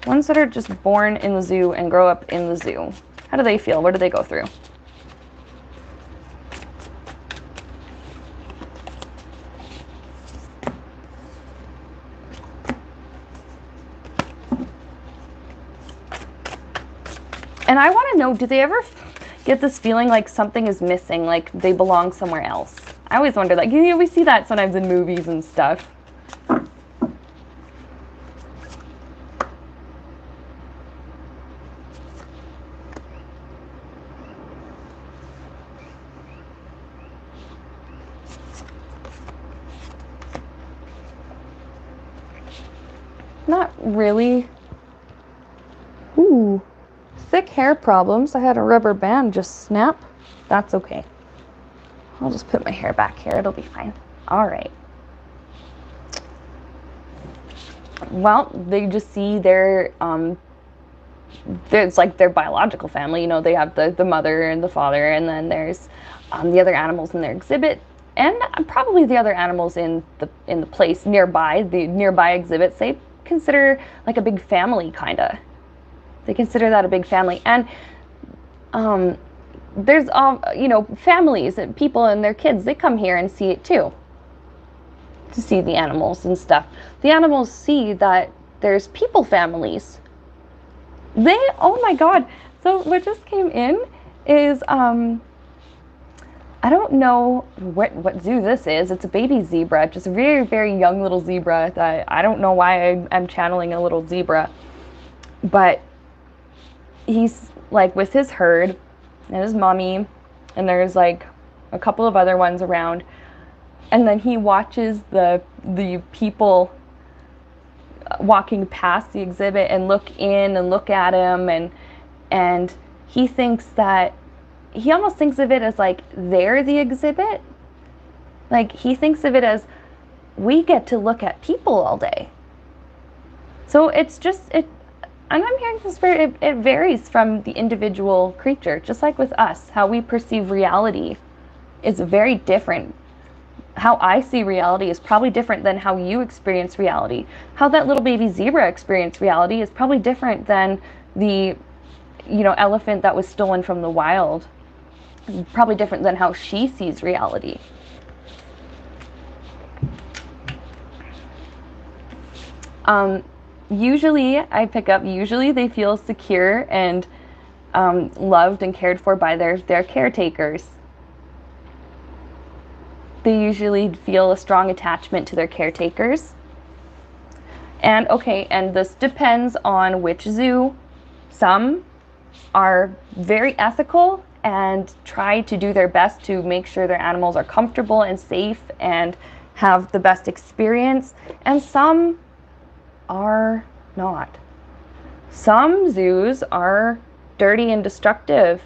Ones that are just born in the zoo and grow up in the zoo. How do they feel? What do they go through? And I want to know, do they ever get this feeling like something is missing, like they belong somewhere else? I always wonder that. We see that sometimes in movies and stuff. Not really. Ooh. Thick hair problems. I had a rubber band just snap. That's okay. I'll just put my hair back here. It'll be fine. All right. Well, they just see their it's like their biological family. They have the mother and the father, and then there's the other animals in their exhibit, and probably the other animals in the place nearby. The nearby exhibits they consider like a big family, kind of. They consider that a big family. And there's families and people and their kids, they come here and see it too, to see the animals and stuff. The animals see that there's people families. Oh my God. So what just came in is I don't know what zoo this is. It's a baby zebra, just a very, very young little zebra that I don't know why I'm channeling a little zebra. But he's like with his herd and his mommy, and there's like a couple of other ones around. And then he watches the people walking past the exhibit and look in and look at him, and he thinks that he almost thinks of it as like they're the exhibit. Like he thinks of it as we get to look at people all day. So it's just it, and I'm hearing this it varies from the individual creature, just like with us, how we perceive reality is very different. How I see reality is probably different than how you experience reality. How that little baby zebra experienced reality is probably different than the, elephant that was stolen from the wild. Probably different than how she sees reality. Usually they feel secure and loved and cared for by their caretakers. They usually feel a strong attachment to their caretakers. And this depends on which zoo. Some are very ethical and try to do their best to make sure their animals are comfortable and safe and have the best experience. And some are not. Some zoos are dirty and destructive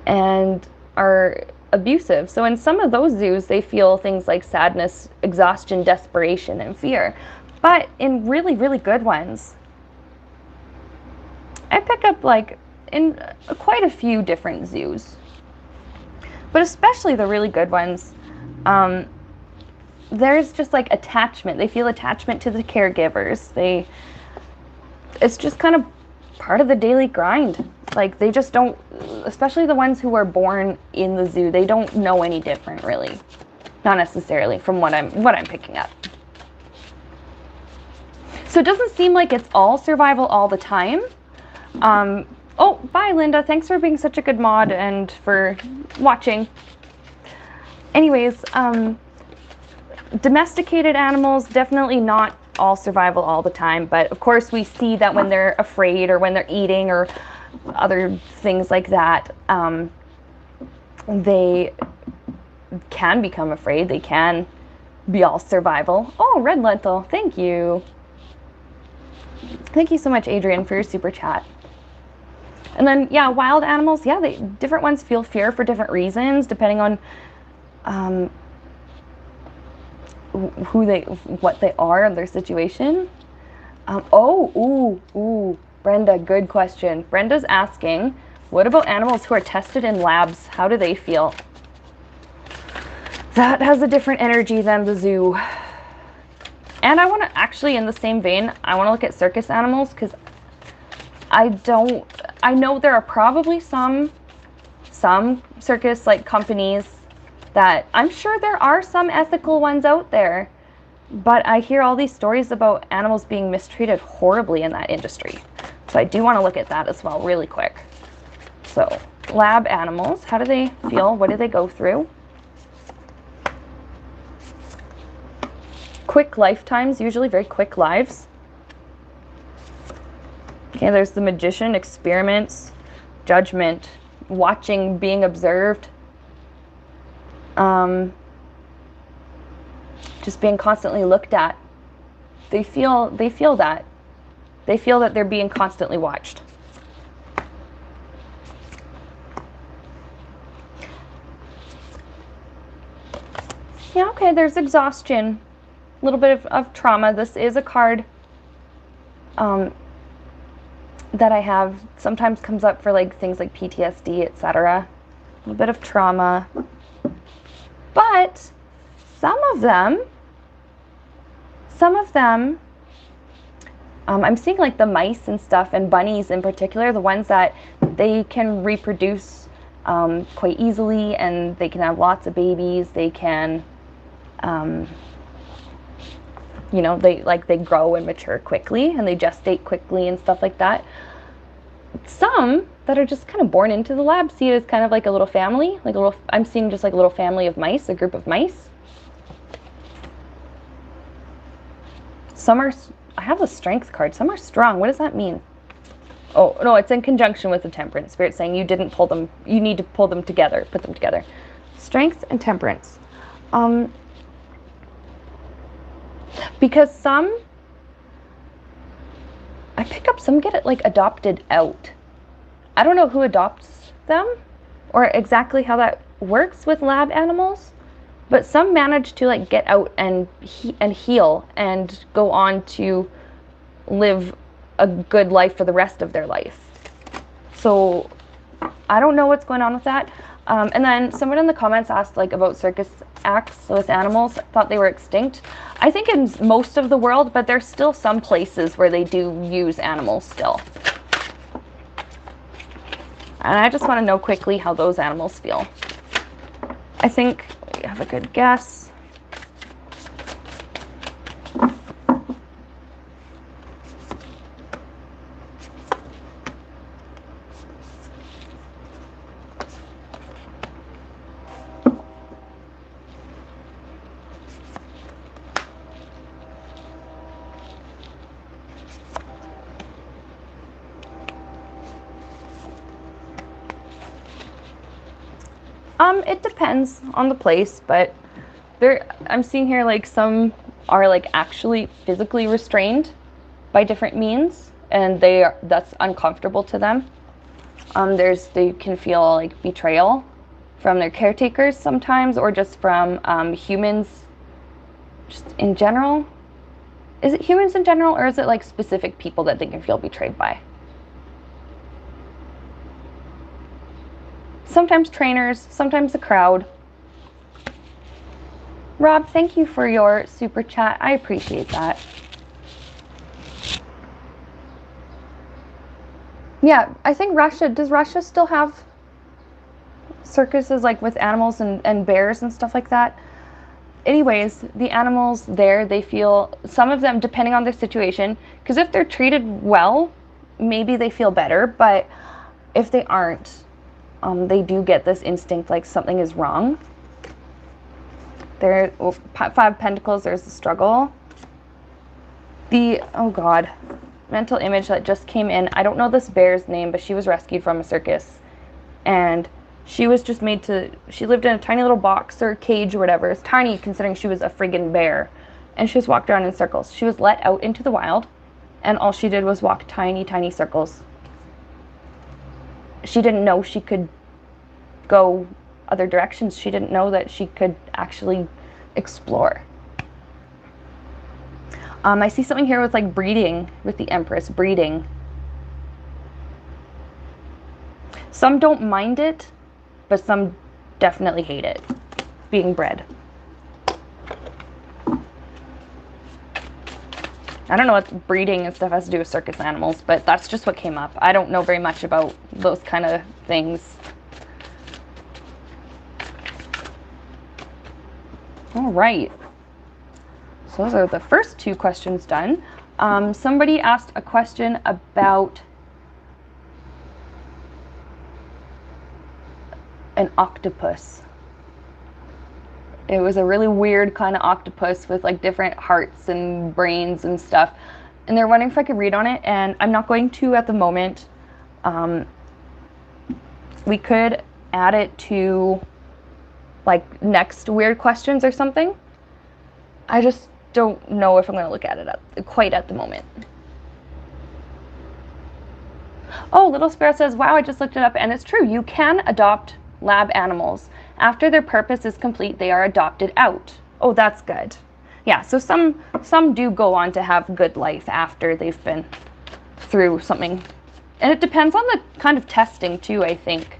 and are abusive. So in some of those zoos, they feel things like sadness, exhaustion, desperation, and fear. But in really, really good ones, I pick up like in quite a few different zoos, but especially the really good ones, there's just like attachment. They feel attachment to the caregivers. It's just kind of part of the daily grind. Like they just don't, especially the ones who are born in the zoo, they don't know any different really. Not necessarily from what I'm picking up. So it doesn't seem like it's all survival all the time. Oh, bye Linda. Thanks for being such a good mod and for watching. Anyways, domesticated animals, definitely not all survival all the time, but of course we see that when they're afraid or when they're eating or other things like that, they can become afraid. They can be all survival. Oh, Red Lentil, thank you. Thank you so much, Adrian, for your super chat. And then, yeah, wild animals, different ones feel fear for different reasons, depending on what they are and their situation. Brenda, good question. Brenda's asking, what about animals who are tested in labs? How do they feel? That has a different energy than the zoo. And I want to actually, in the same vein, I want to look at circus animals, because I know there are probably some circus like companies that I'm sure there are some ethical ones out there, but I hear all these stories about animals being mistreated horribly in that industry. So I do want to look at that as well really quick. So lab animals, how do they feel? What do they go through? Quick lifetimes, usually very quick lives. Okay, there's the magician, experiments, judgment, watching, being observed, just being constantly looked at. They feel that. They feel that they're being constantly watched. Yeah, okay, there's exhaustion, a little bit of trauma. This is a card that I have, sometimes comes up for like things like PTSD, etc. A little bit of trauma. But some of them, I'm seeing like the mice and stuff, and bunnies in particular, the ones that they can reproduce quite easily, and they can have lots of babies. They can, they grow and mature quickly, and they gestate quickly and stuff like that. some that are just kind of born into the lab see it as kind of like a little family, like a little, I'm seeing just like a little family of mice, a group of mice. Some are, I have the strength card, some are strong. What does that mean? Oh, no, it's in conjunction with the temperance spirit saying you didn't pull them, you need to pull them together, put them together. Strength and temperance. Because some, I pick up some get it like adopted out. I don't know who adopts them or exactly how that works with lab animals, but some manage to like get out and heal and go on to live a good life for the rest of their life. So I don't know what's going on with that. And then someone in the comments asked like about circus acts with animals, thought they were extinct. I think in most of the world, but there's still some places where they do use animals still. And I just want to know quickly how those animals feel. I think we have a good guess. It depends on the place, but I'm seeing here like some are like actually physically restrained by different means, and that's uncomfortable to them. They can feel like betrayal from their caretakers sometimes, or just from humans just in general. Is it humans in general, or is it like specific people that they can feel betrayed by? Sometimes trainers, sometimes the crowd. Rob, thank you for your super chat. I appreciate that. Yeah, I think does Russia still have circuses like with animals and bears and stuff like that? Anyways, the animals there, they feel, some of them, depending on their situation, because if they're treated well, maybe they feel better, but if they aren't, they do get this instinct like something is wrong. There, 5 Pentacles, there's the struggle. Oh God, mental image that just came in. I don't know this bear's name, but she was rescued from a circus. And she was just she lived in a tiny little box or cage or whatever. It's tiny considering she was a friggin' bear. And she was walked around in circles. She was let out into the wild, and all she did was walk tiny, tiny circles. She didn't know she could go other directions. She didn't know that she could actually explore. I see something here with like breeding, with the Empress, breeding. Some don't mind it, but some definitely hate it, being bred. I don't know what breeding and stuff has to do with circus animals, but that's just what came up. I don't know very much about those kind of things. All right. So those are the first 2 questions done. Somebody asked a question about an octopus. It was a really weird kind of octopus with like different hearts and brains and stuff. And they're wondering if I could read on it, and I'm not going to at the moment. We could add it to like next weird questions or something. I just don't know if I'm going to look at it quite at the moment. Oh, Little Sparrow says, wow, I just looked it up, and it's true. You can adopt lab animals. After their purpose is complete, they are adopted out. Oh, that's good. Yeah, so some do go on to have good life after they've been through something. And it depends on the kind of testing too, I think,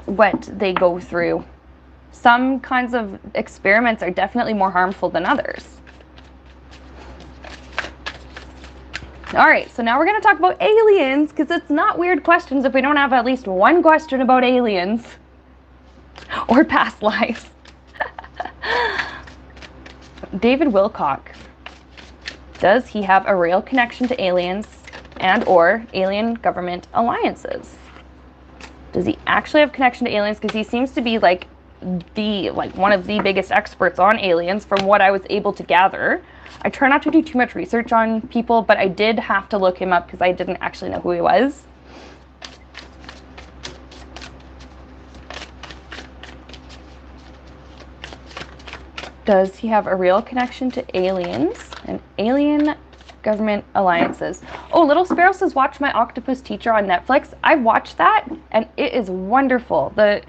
what they go through. Some kinds of experiments are definitely more harmful than others. All right, so now we're going to talk about aliens, because it's not weird questions if we don't have at least one question about aliens or past lives. David Wilcock. Does he have a real connection to aliens? and or alien government alliances. Does he actually have connection to aliens? Because he seems to be like one of the biggest experts on aliens from what I was able to gather. I try not to do too much research on people, but I did have to look him up because I didn't actually know who he was. Does he have a real connection to aliens and alien government alliances? Oh, Little Sparrow says, watch My Octopus Teacher on Netflix. I've watched that, and it is wonderful. The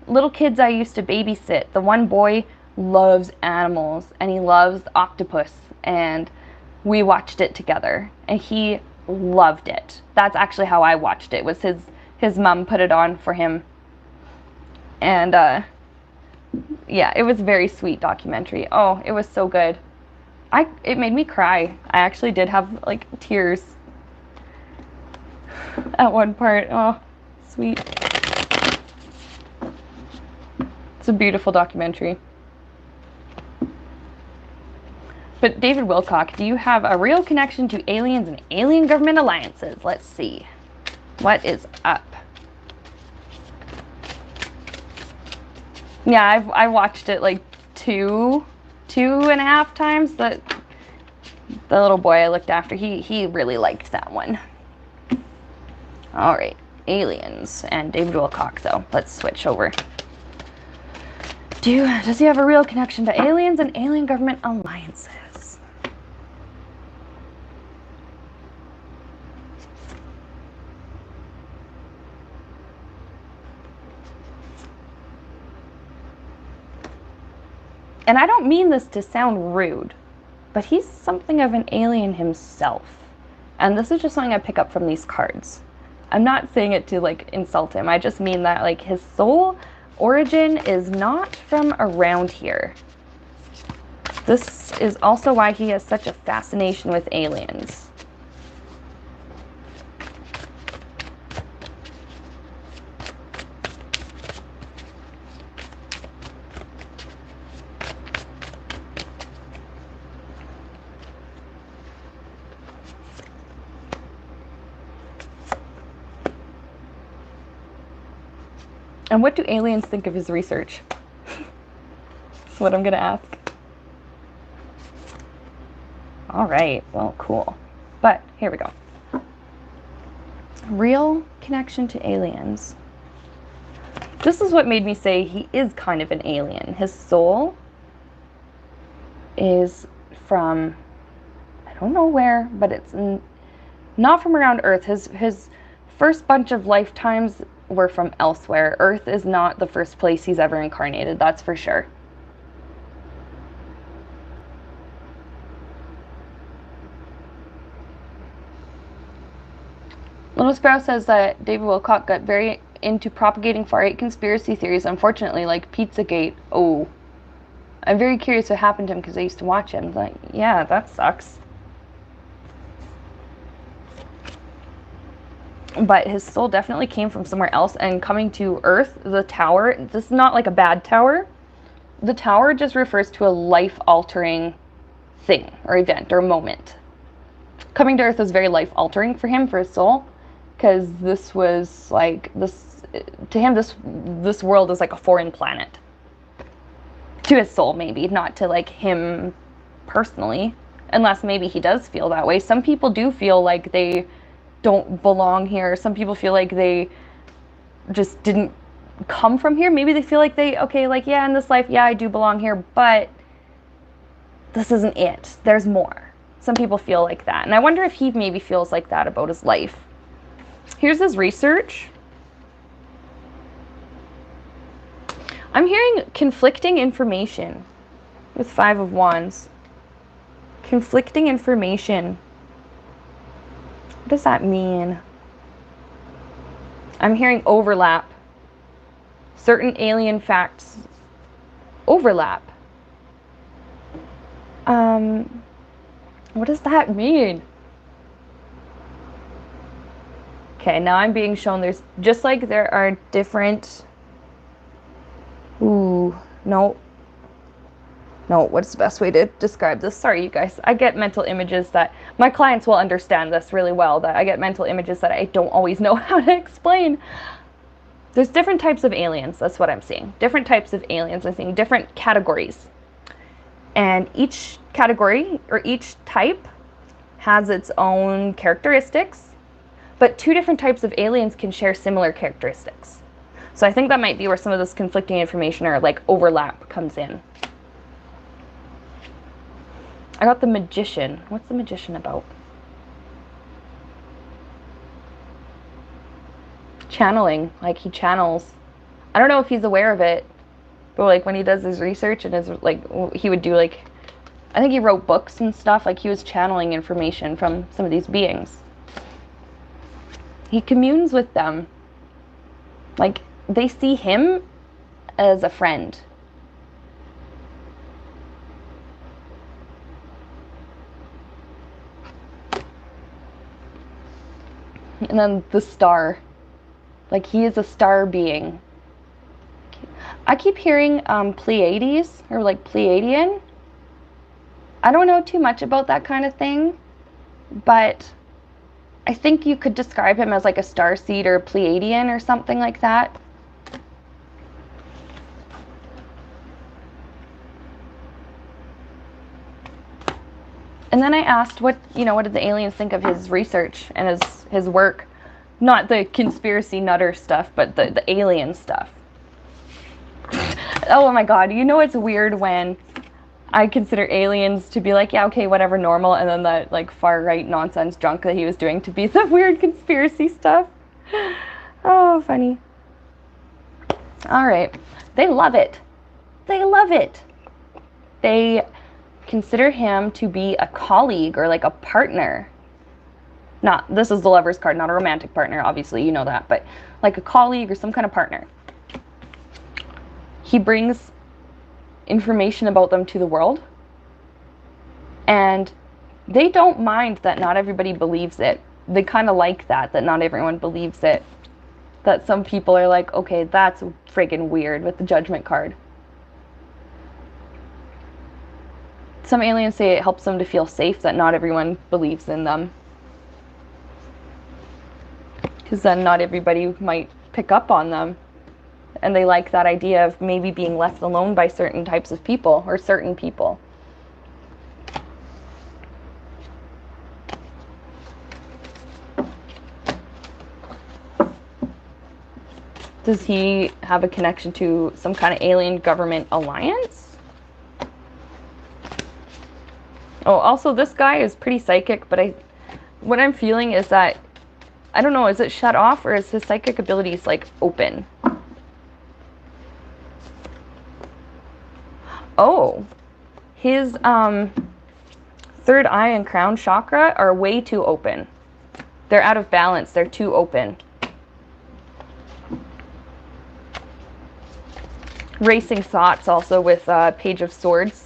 little kids I used to babysit, the one boy loves animals, and he loves the octopus, and we watched it together, and he loved it. That's actually how I watched it, was his mom put it on for him, and yeah, it was a very sweet documentary. Oh, it was so good. It made me cry. I actually did have like tears at one part. Oh, sweet. It's a beautiful documentary. But David Wilcock, do you have a real connection to aliens and alien government alliances? Let's see. What is up? Yeah, I watched it like two and a half times. The little boy I looked after, he really liked that one. All right, aliens and David Wilcock. So let's switch over. Does he have a real connection to aliens and alien government alliances? And I don't mean this to sound rude, but he's something of an alien himself. And this is just something I pick up from these cards. I'm not saying it to like insult him. I just mean that like his soul origin is not from around here. This is also why he has such a fascination with aliens. And what do aliens think of his research? That's what I'm going to ask. All right, well, cool. But here we go. Real connection to aliens. This is what made me say he is kind of an alien. His soul is from, I don't know where, but it's not from around Earth. His first bunch of lifetimes were from elsewhere. Earth is not the first place he's ever incarnated, that's for sure. Little Sparrow says that David Wilcock got very into propagating far-right conspiracy theories, unfortunately, like Pizzagate. Oh, I'm very curious what happened to him because I used to watch him. Like, yeah, that sucks. But his soul definitely came from somewhere else, and coming to Earth, the tower, this is not like a bad tower. The tower just refers to a life-altering thing or event or moment. Coming to Earth was very life-altering for him, for his soul, because this was like, to him, this world is like a foreign planet. To his soul, maybe, not to like him personally, unless maybe he does feel that way. Some people do feel like they don't belong here. Some people feel like they just didn't come from here. Maybe they feel like okay, like, yeah, in this life, yeah, I do belong here, but this isn't it. There's more. Some people feel like that. And I wonder if he maybe feels like that about his life. Here's his research. I'm hearing conflicting information with 5 of Wands. Conflicting information. What does that mean? I'm hearing overlap. Certain alien facts overlap. What does that mean? Okay, now I'm being shown there's, just like there are different, ooh, no. No, what's the best way to describe this? Sorry, you guys. I get mental images that my clients will understand this really well, that I get mental images that I don't always know how to explain. There's different types of aliens. That's what I'm seeing. Different types of aliens. I'm seeing different categories. And each category or each type has its own characteristics, but two different types of aliens can share similar characteristics. So I think that might be where some of this conflicting information or like overlap comes in. I got the Magician. What's the Magician about? Channeling. Like he channels. I don't know if he's aware of it, but like when he does his research and his like he would do like, I think he wrote books and stuff. Like he was channeling information from some of these beings. He communes with them. Like they see him as a friend. And then the star. Like he is a star being. I keep hearing Pleiades or like Pleiadian. I don't know too much about that kind of thing, but I think you could describe him as like a starseed or a Pleiadian or something like that. And then I asked what did the aliens think of his research and his work? Not the conspiracy nutter stuff, but the alien stuff. Oh my god, it's weird when I consider aliens to be like, yeah, okay, whatever, normal, and then that like far right nonsense junk that he was doing to be the weird conspiracy stuff. Oh, funny. All right. They love it. They love it. They consider him to be a colleague or like a partner. This is the Lover's card, not a romantic partner, obviously, you know that, but like a colleague or some kind of partner. He brings information about them to the world, and they don't mind that not everybody believes it. They kind of like that not everyone believes it. That some people are like, okay, that's friggin' weird with the Judgment card. Some aliens say it helps them to feel safe that not everyone believes in them. Because then not everybody might pick up on them. And they like that idea of maybe being left alone by certain types of people or certain people. Does he have a connection to some kind of alien government alliance? Oh, also this guy is pretty psychic, but what I'm feeling is that, I don't know, is it shut off or is his psychic abilities like open? Oh, his third eye and crown chakra are way too open. They're out of balance. They're too open. Racing thoughts also with Page of Swords.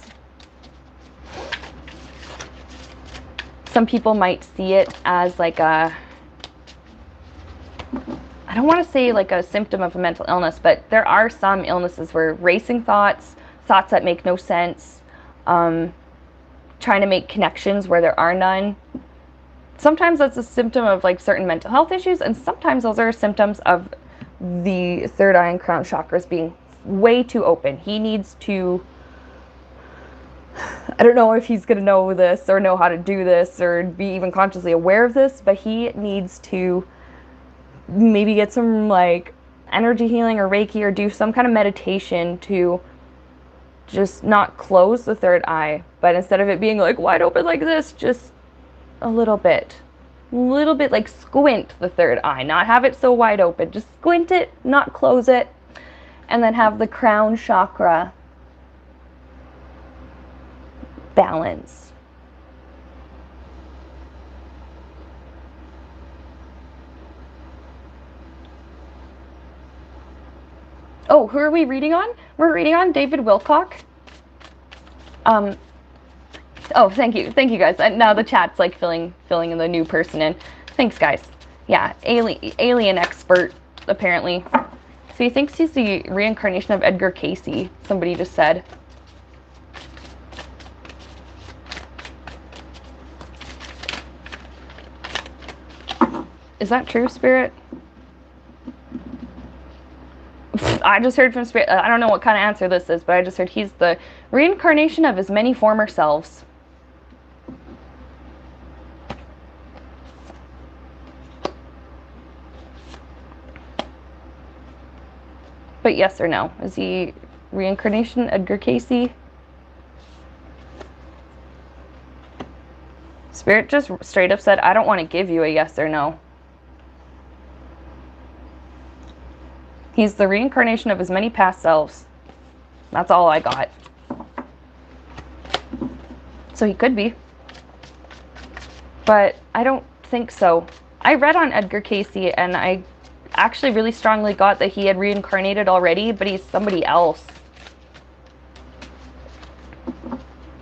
Some people might see it as like I don't want to say like a symptom of a mental illness, but there are some illnesses where racing thoughts that make no sense, trying to make connections where there are none. Sometimes that's a symptom of like certain mental health issues, and sometimes those are symptoms of the third eye and crown chakras being way too open. He needs to, I don't know if he's going to know this or know how to do this or be even consciously aware of this, but he needs to maybe get some like energy healing or Reiki or do some kind of meditation to just not close the third eye, but instead of it being like wide open like this, just a little bit like squint the third eye, not have it so wide open, just squint it, not close it, and then have the crown chakra balance. Oh, who are we reading on? We're reading on David Wilcock. Oh, thank you guys. And now the chat's like filling in the new person in. Thanks, guys. Yeah, alien expert apparently. So he thinks he's the reincarnation of Edgar Casey. Somebody just said. Is that true, Spirit? I just heard from Spirit, I don't know what kind of answer this is, but I just heard he's the reincarnation of his many former selves. But yes or no? Is he reincarnation Edgar Casey? Spirit just straight up said, I don't want to give you a yes or no. He's the reincarnation of his many past selves. That's all I got. So he could be. But I don't think so. I read on Edgar Casey and I actually really strongly got that he had reincarnated already, but he's somebody else.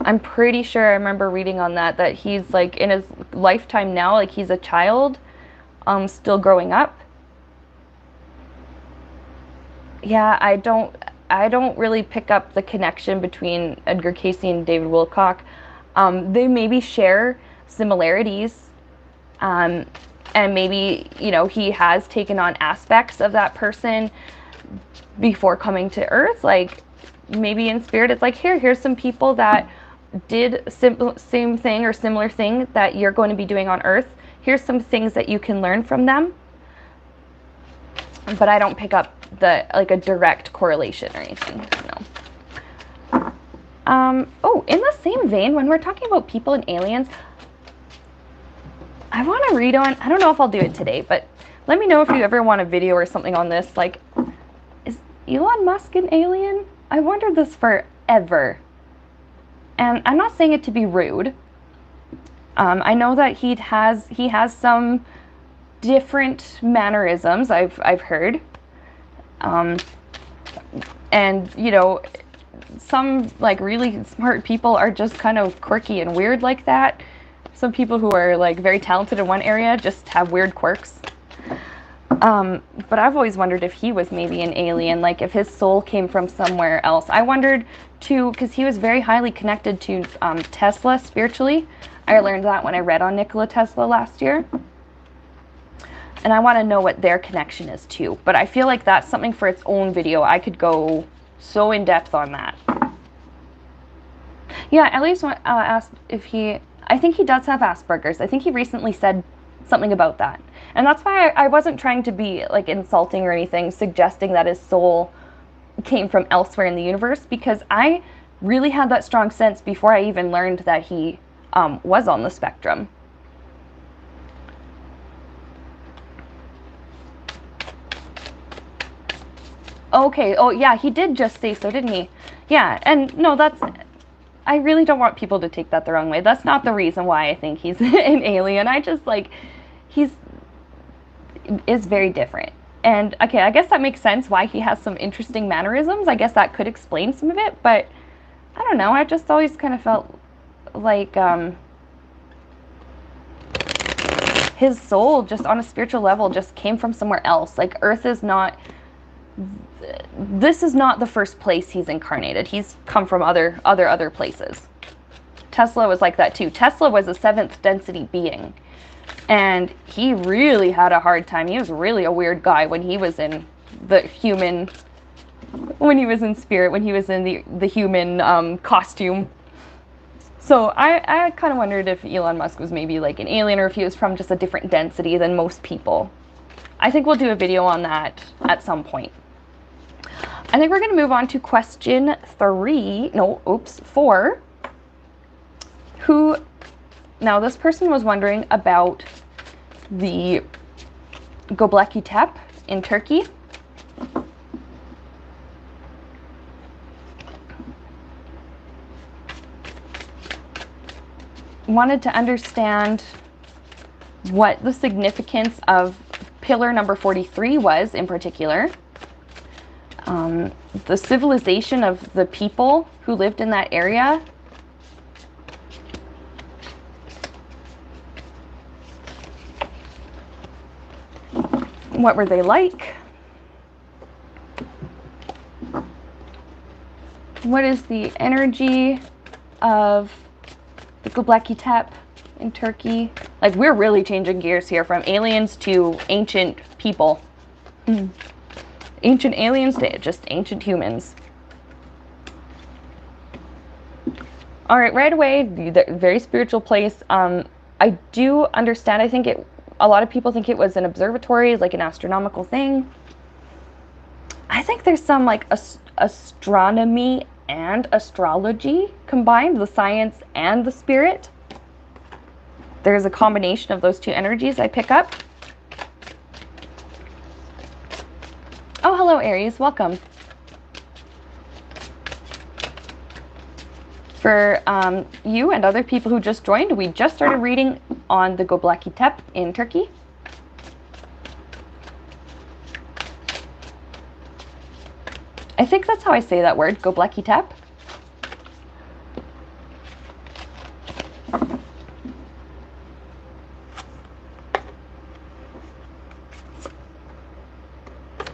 I'm pretty sure I remember reading on that he's like in his lifetime now, like he's a child, still growing up. Yeah, I don't really pick up the connection between Edgar Casey and David Wilcock. They maybe share similarities, and maybe, you know, he has taken on aspects of that person before coming to Earth. Like maybe in spirit, it's like, here's some people that did same thing or similar thing that you're going to be doing on Earth. Here's some things that you can learn from them. But I don't pick up like a direct correlation or anything. No. Oh, in the same vein, when we're talking about people and aliens, I want to read on, I don't know if I'll do it today, but let me know if you ever want a video or something on this. Like, is Elon Musk an alien? I wondered this forever. And I'm not saying it to be rude. I know that he has some different mannerisms, I've heard. And, you know, some like really smart people are just kind of quirky and weird like that. Some people who are like very talented in one area just have weird quirks. But I've always wondered if he was maybe an alien, like if his soul came from somewhere else. I wondered too, because he was very highly connected to Tesla spiritually. I learned that when I read on Nikola Tesla last year. And I want to know what their connection is too. But I feel like that's something for its own video. I could go so in depth on that. Yeah, at least asked if I think he does have Asperger's. I think he recently said something about that. And that's why I wasn't trying to be like insulting or anything, suggesting that his soul came from elsewhere in the universe, because I really had that strong sense before I even learned that he was on the spectrum. Okay, oh yeah, he did just say so, didn't he? Yeah, and no, I really don't want people to take that the wrong way. That's not the reason why I think he's an alien. I just like, is very different. And okay, I guess that makes sense why he has some interesting mannerisms. I guess that could explain some of it, but I don't know. I just always kind of felt like his soul just on a spiritual level just came from somewhere else. Like Earth is not, this is not the first place he's incarnated. He's come from other places. Tesla was like that too. Tesla was a 7th density being. And he really had a hard time. He was really a weird guy when he was in the human, when he was in spirit, when he was in the human costume. So I kind of wondered if Elon Musk was maybe like an alien, or if he was from just a different density than most people. I think we'll do a video on that at some point. I think we're going to move on to question 4. Now this person was wondering about the Gobleki Tepe in Turkey. Wanted to understand what the significance of pillar number 43 was in particular. The civilization of the people who lived in that area. What were they like? What is the energy of the Gobleki Tepe? in Turkey. Like, we're really changing gears here from aliens to ancient people. Ancient aliens to just ancient humans. All right, right away, the very spiritual place. I do understand. I think a lot of people think it was an observatory, like an astronomical thing. I think there's some like astronomy and astrology combined, the science and the spirit. There's a combination of those two energies I pick up. Oh, hello, Aries. Welcome. For you and other people who just joined, we just started reading on the Gobleki Tepe in Turkey. I think that's how I say that word, Gobleki Tepe.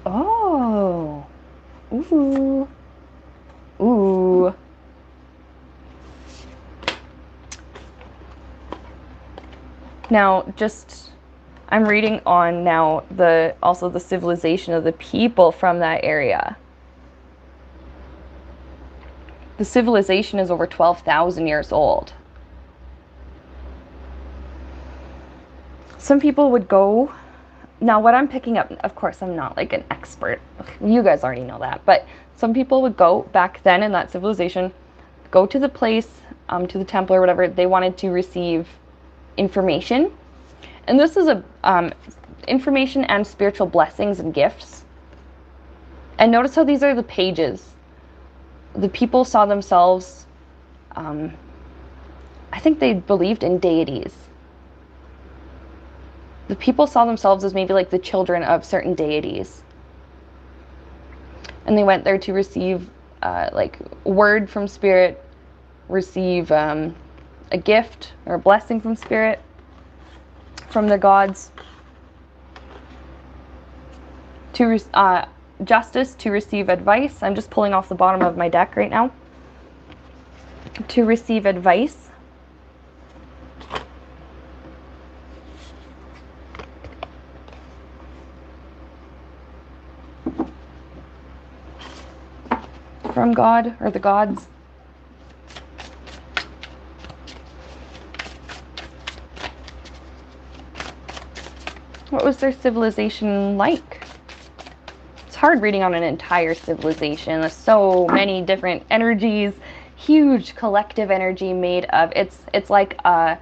Oh. Ooh. Ooh. Now, I'm reading on now also the civilization of the people from that area. The civilization is over 12,000 years old. Some people would go. Now, what I'm picking up, of course, I'm not like an expert. You guys already know that. But some people would go back then in that civilization, go to the place, to the temple or whatever. They wanted to receive information. And this is information and spiritual blessings and gifts. And notice how these are the pages. The people saw themselves, I think they believed in deities. The people saw themselves as maybe like the children of certain deities. And they went there to receive like word from spirit, receive a gift or a blessing from spirit, from the gods, to justice, to receive advice. I'm just pulling off the bottom of my deck right now. To receive advice. From God or the gods. What was their civilization like? It's hard reading on an entire civilization. There's so many different energies, huge collective energy made of, it's like a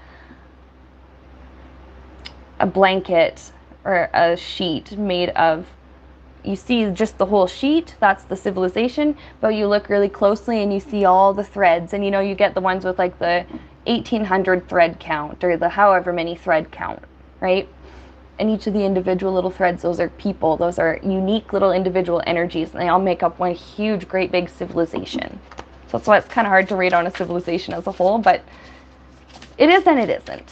blanket or a sheet made of, you see just the whole sheet, that's the civilization, but you look really closely and you see all the threads, and you get the ones with like the 1800 thread count or the however many thread count, right? And each of the individual little threads, those are people, those are unique little individual energies, and they all make up one huge, great big civilization. So that's why it's kind of hard to read on a civilization as a whole, but it is and it isn't.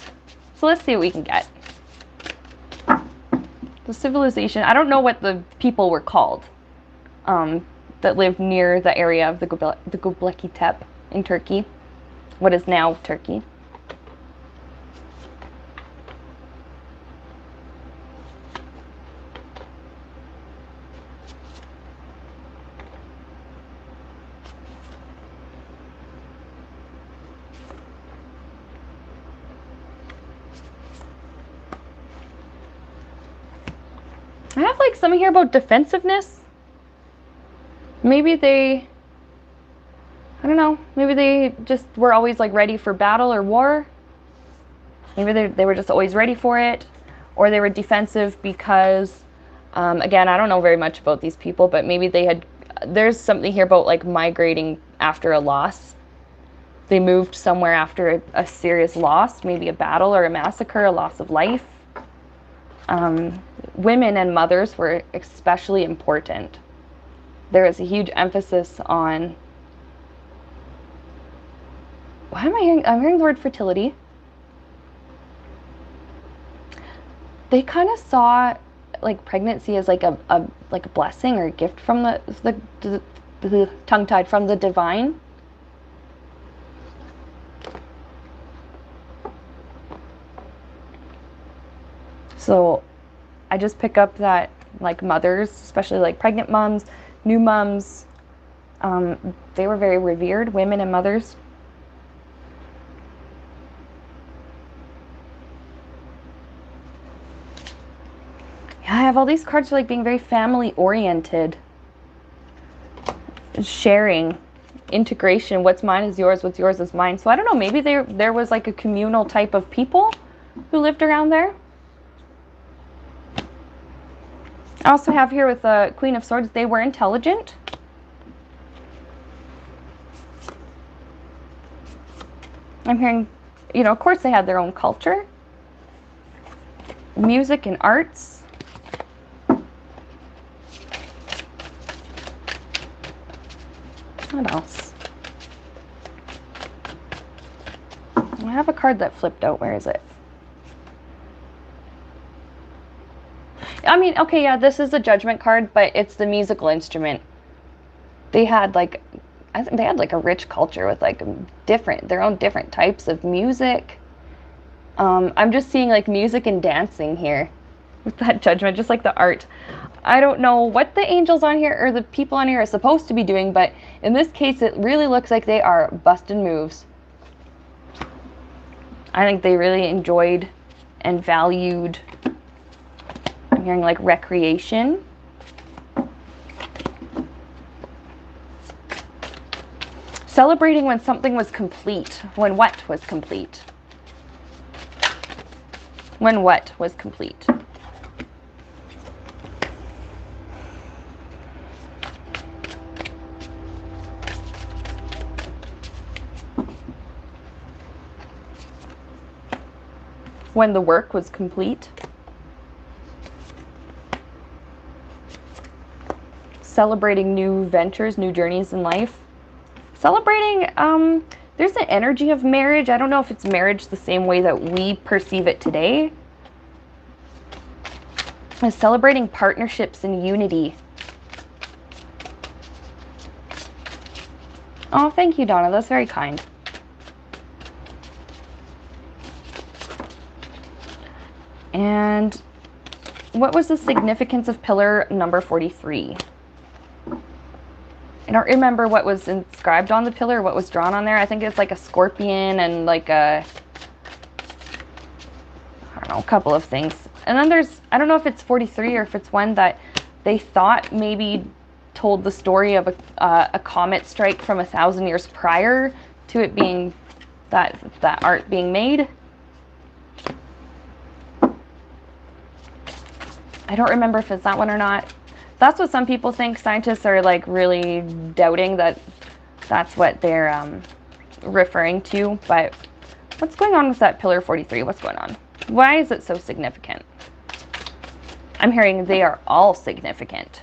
So let's see what we can get. The civilization, I don't know what the people were called that lived near the area of the Gobleki Tepe in Turkey, what is now Turkey. I have like something here about defensiveness. Maybe I don't know, maybe they just were always like ready for battle or war. Maybe they were just always ready for it. Or they were defensive because, again, I don't know very much about these people, but maybe there's something here about like migrating after a loss. They moved somewhere after a serious loss, maybe a battle or a massacre, a loss of life. Women and mothers were especially important. There is a huge emphasis on, why am I hearing? I'm hearing the word fertility. They kind of saw like pregnancy as like a blessing or a gift from the tongue-tied, from the divine. So I just pick up that like mothers, especially like pregnant moms, new moms, they were very revered, women and mothers. Yeah, I have all these cards for like being very family oriented, sharing, integration. What's mine is yours, what's yours is mine. So I don't know, maybe there was like a communal type of people who lived around there. I also have here with the Queen of Swords, they were intelligent. I'm hearing, you know, of course they had their own culture, music and arts. What else? I have a card that flipped out. Where is it? I mean, okay, yeah, this is a judgment card, but it's the musical instrument. They had like, I think they had like a rich culture with like their own different types of music. I'm just seeing like music and dancing here with that judgment, just like the art. I don't know what the angels on here or the people on here are supposed to be doing, but in this case, it really looks like they are busting moves. I think they really enjoyed and valued, I'm hearing like recreation. Celebrating when something was complete. When what was complete? When what was complete? When the work was complete. Celebrating new ventures, new journeys in life. Celebrating, there's an energy of marriage. I don't know if it's marriage the same way that we perceive it today. It's celebrating partnerships and unity. Oh, thank you, Donna. That's very kind. And what was the significance of pillar number 43? I don't remember what was inscribed on the pillar, what was drawn on there. I think it's like a scorpion and like a, I don't know, a couple of things. And then there's, I don't know if it's 43 or if it's one that they thought maybe told the story of a comet strike from 1,000 years prior to it being, that art being made. I don't remember if it's that one or not. That's what some people think. Scientists are like really doubting that that's what they're referring to. But what's going on with that pillar 43? What's going on? Why is it so significant? I'm hearing they are all significant.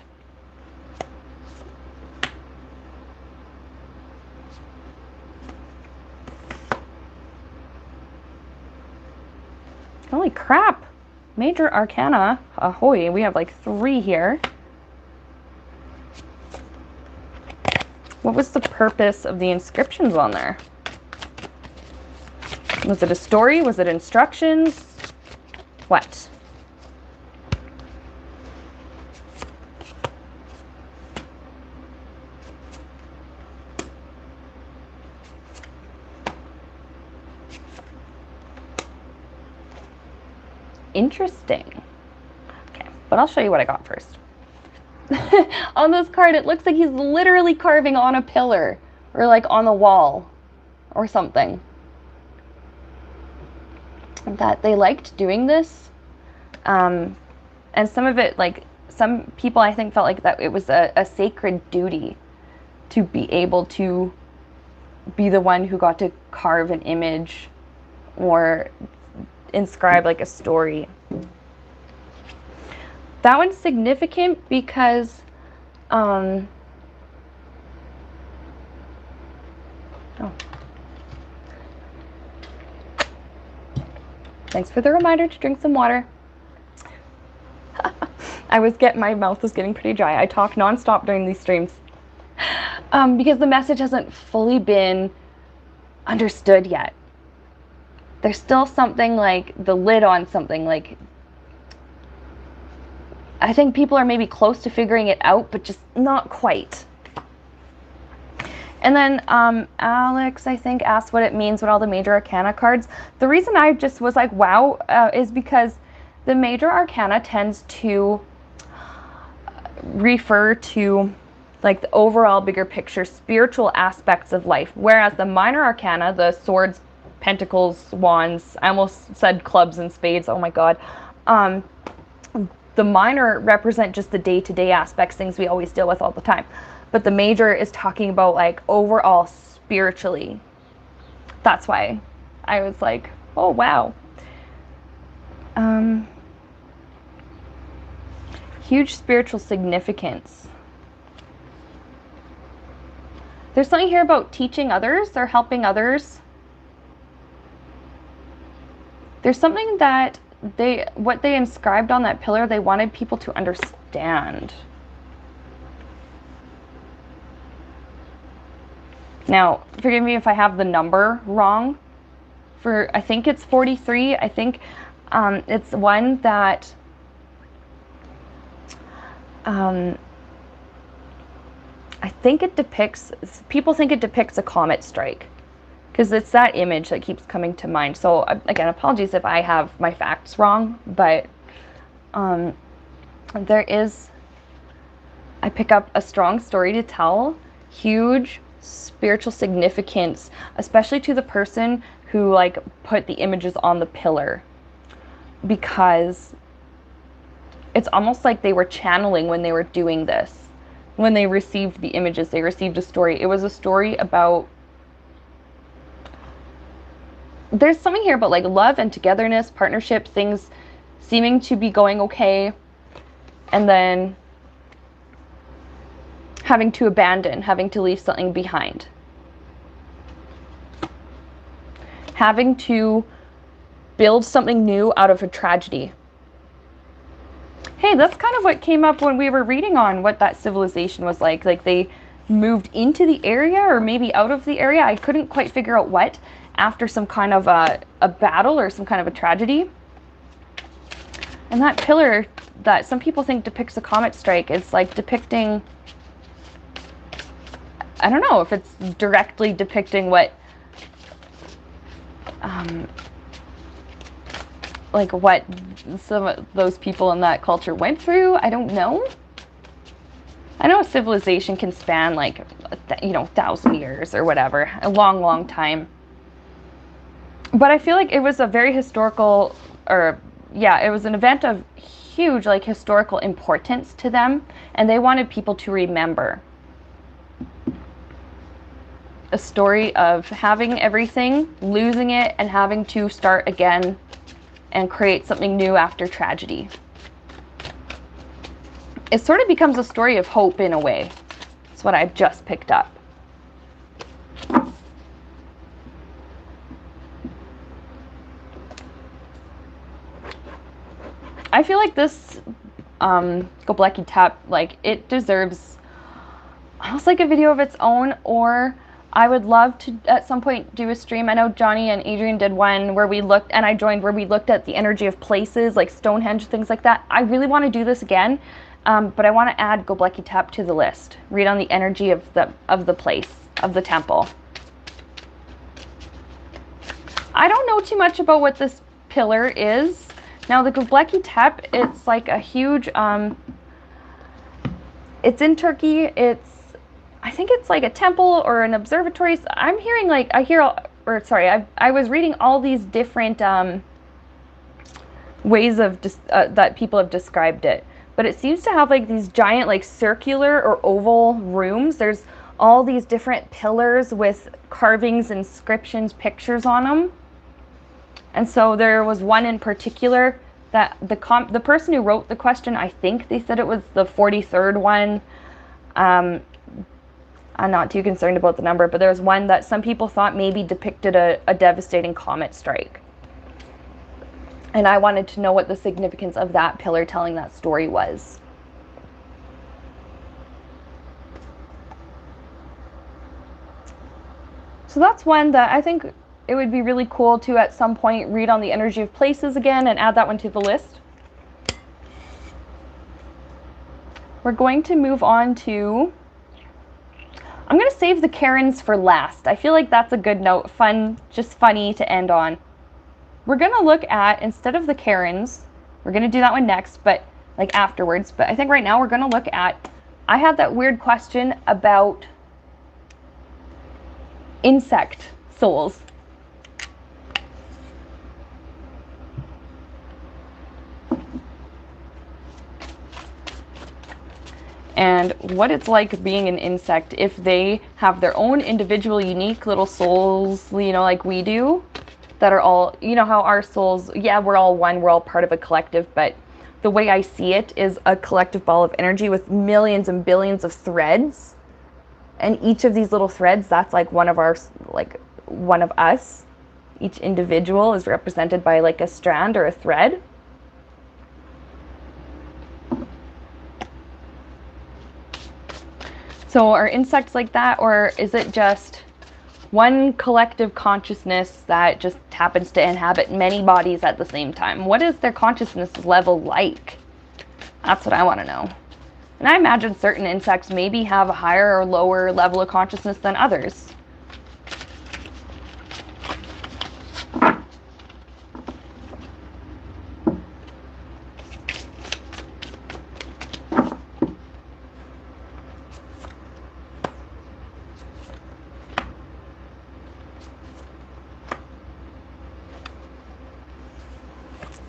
Holy crap. Major Arcana. Ahoy. We have like 3 here. What was the purpose of the inscriptions on there? Was it a story? Was it instructions? What? Interesting. Okay, but I'll show you what I got first. On this card, it looks like he's literally carving on a pillar or like on the wall or something. That they liked doing this. And some of it, like some people I think felt like that it was a sacred duty to be able to be the one who got to carve an image or inscribe like a story. That one's significant because oh. Thanks for the reminder to drink some water. My mouth was getting pretty dry. I talk nonstop during these streams because the message hasn't fully been understood yet. There's still something like the lid on something, like I think people are maybe close to figuring it out, but just not quite. And then Alex, I think, asked what it means with all the major arcana cards. The reason I just was like, wow, is because the major arcana tends to refer to like the overall bigger picture, spiritual aspects of life. Whereas the minor arcana, the swords, pentacles, wands, I almost said clubs and spades, oh my God. The minor represent just the day-to-day aspects, things we always deal with all the time. But the major is talking about like overall spiritually. That's why I was like, oh wow. Huge spiritual significance. There's something here about teaching others or helping others. There's something that what they inscribed on that pillar, they wanted people to understand. Now, forgive me if I have the number wrong. I think it's 43. I think it's one that I think it depicts, people think it depicts a comet strike, because it's that image that keeps coming to mind. So again, apologies if I have my facts wrong, but there is, I pick up a strong story to tell, huge spiritual significance, especially to the person who like put the images on the pillar, because it's almost like they were channeling when they were doing this. When they received the images, they received a story. It was a story about, there's something here about like love and togetherness, partnership, things seeming to be going okay, and then having to abandon, having to leave something behind. Having to build something new out of a tragedy. Hey, that's kind of what came up when we were reading on what that civilization was like. Like they moved into the area or maybe out of the area. I couldn't quite figure out what, after some kind of a battle or some kind of a tragedy. And that pillar that some people think depicts a comet strike, it's like depicting, I don't know if it's directly depicting what, like what some of those people in that culture went through. I don't know. I know a civilization can span like, 1,000 years or whatever, a long, long time. But I feel like it was a very historical, it was an event of huge like historical importance to them, and they wanted people to remember. A story of having everything, losing it, and having to start again and create something new after tragedy. It sort of becomes a story of hope in a way. That's what I've just picked up. I feel like this Gobleki Tepe, like it deserves almost like a video of its own, or I would love to at some point do a stream. I know Johnny and Adrian did one where we looked, and I joined, where we looked at the energy of places like Stonehenge, things like that. I really want to do this again, but I want to add Gobleki Tepe to the list. Read on the energy of the place, of the temple. I don't know too much about what this pillar is. Now the Gobleki Tepe, it's like a huge, it's in Turkey. I think it's like a temple or an observatory. I'm hearing like, I was reading all these different ways of that people have described it. But it seems to have like these giant like circular or oval rooms. There's all these different pillars with carvings, inscriptions, pictures on them. And so there was one in particular that the person who wrote the question, I think they said it was the 43rd one. I'm not too concerned about the number, but there was one that some people thought maybe depicted a devastating comet strike. And I wanted to know what the significance of that pillar telling that story was. So that's one that I think it would be really cool to at some point read on the energy of places again and add that one to the list. we're going to move on to, I'm going to save the Karens for last. I feel like that's a good note, just funny to end on. We're going to look at, instead of the Karens, we're going to do that one next, but like afterwards, but I think right now we're going to look at, I had that weird question about insect souls. And what it's like being an insect if they have their own individual unique little souls, you know, like we do, that are all, you know how our souls, yeah, we're all one, we're all part of a collective, but the way I see it is a collective ball of energy with millions and billions of threads. And each of these little threads, that's like one of our, like one of us. Each individual is represented by like a strand or a thread. So are insects like that, or is it just one collective consciousness that just happens to inhabit many bodies at the same time? What is their consciousness level like? That's what I want to know. And I imagine certain insects maybe have a higher or lower level of consciousness than others.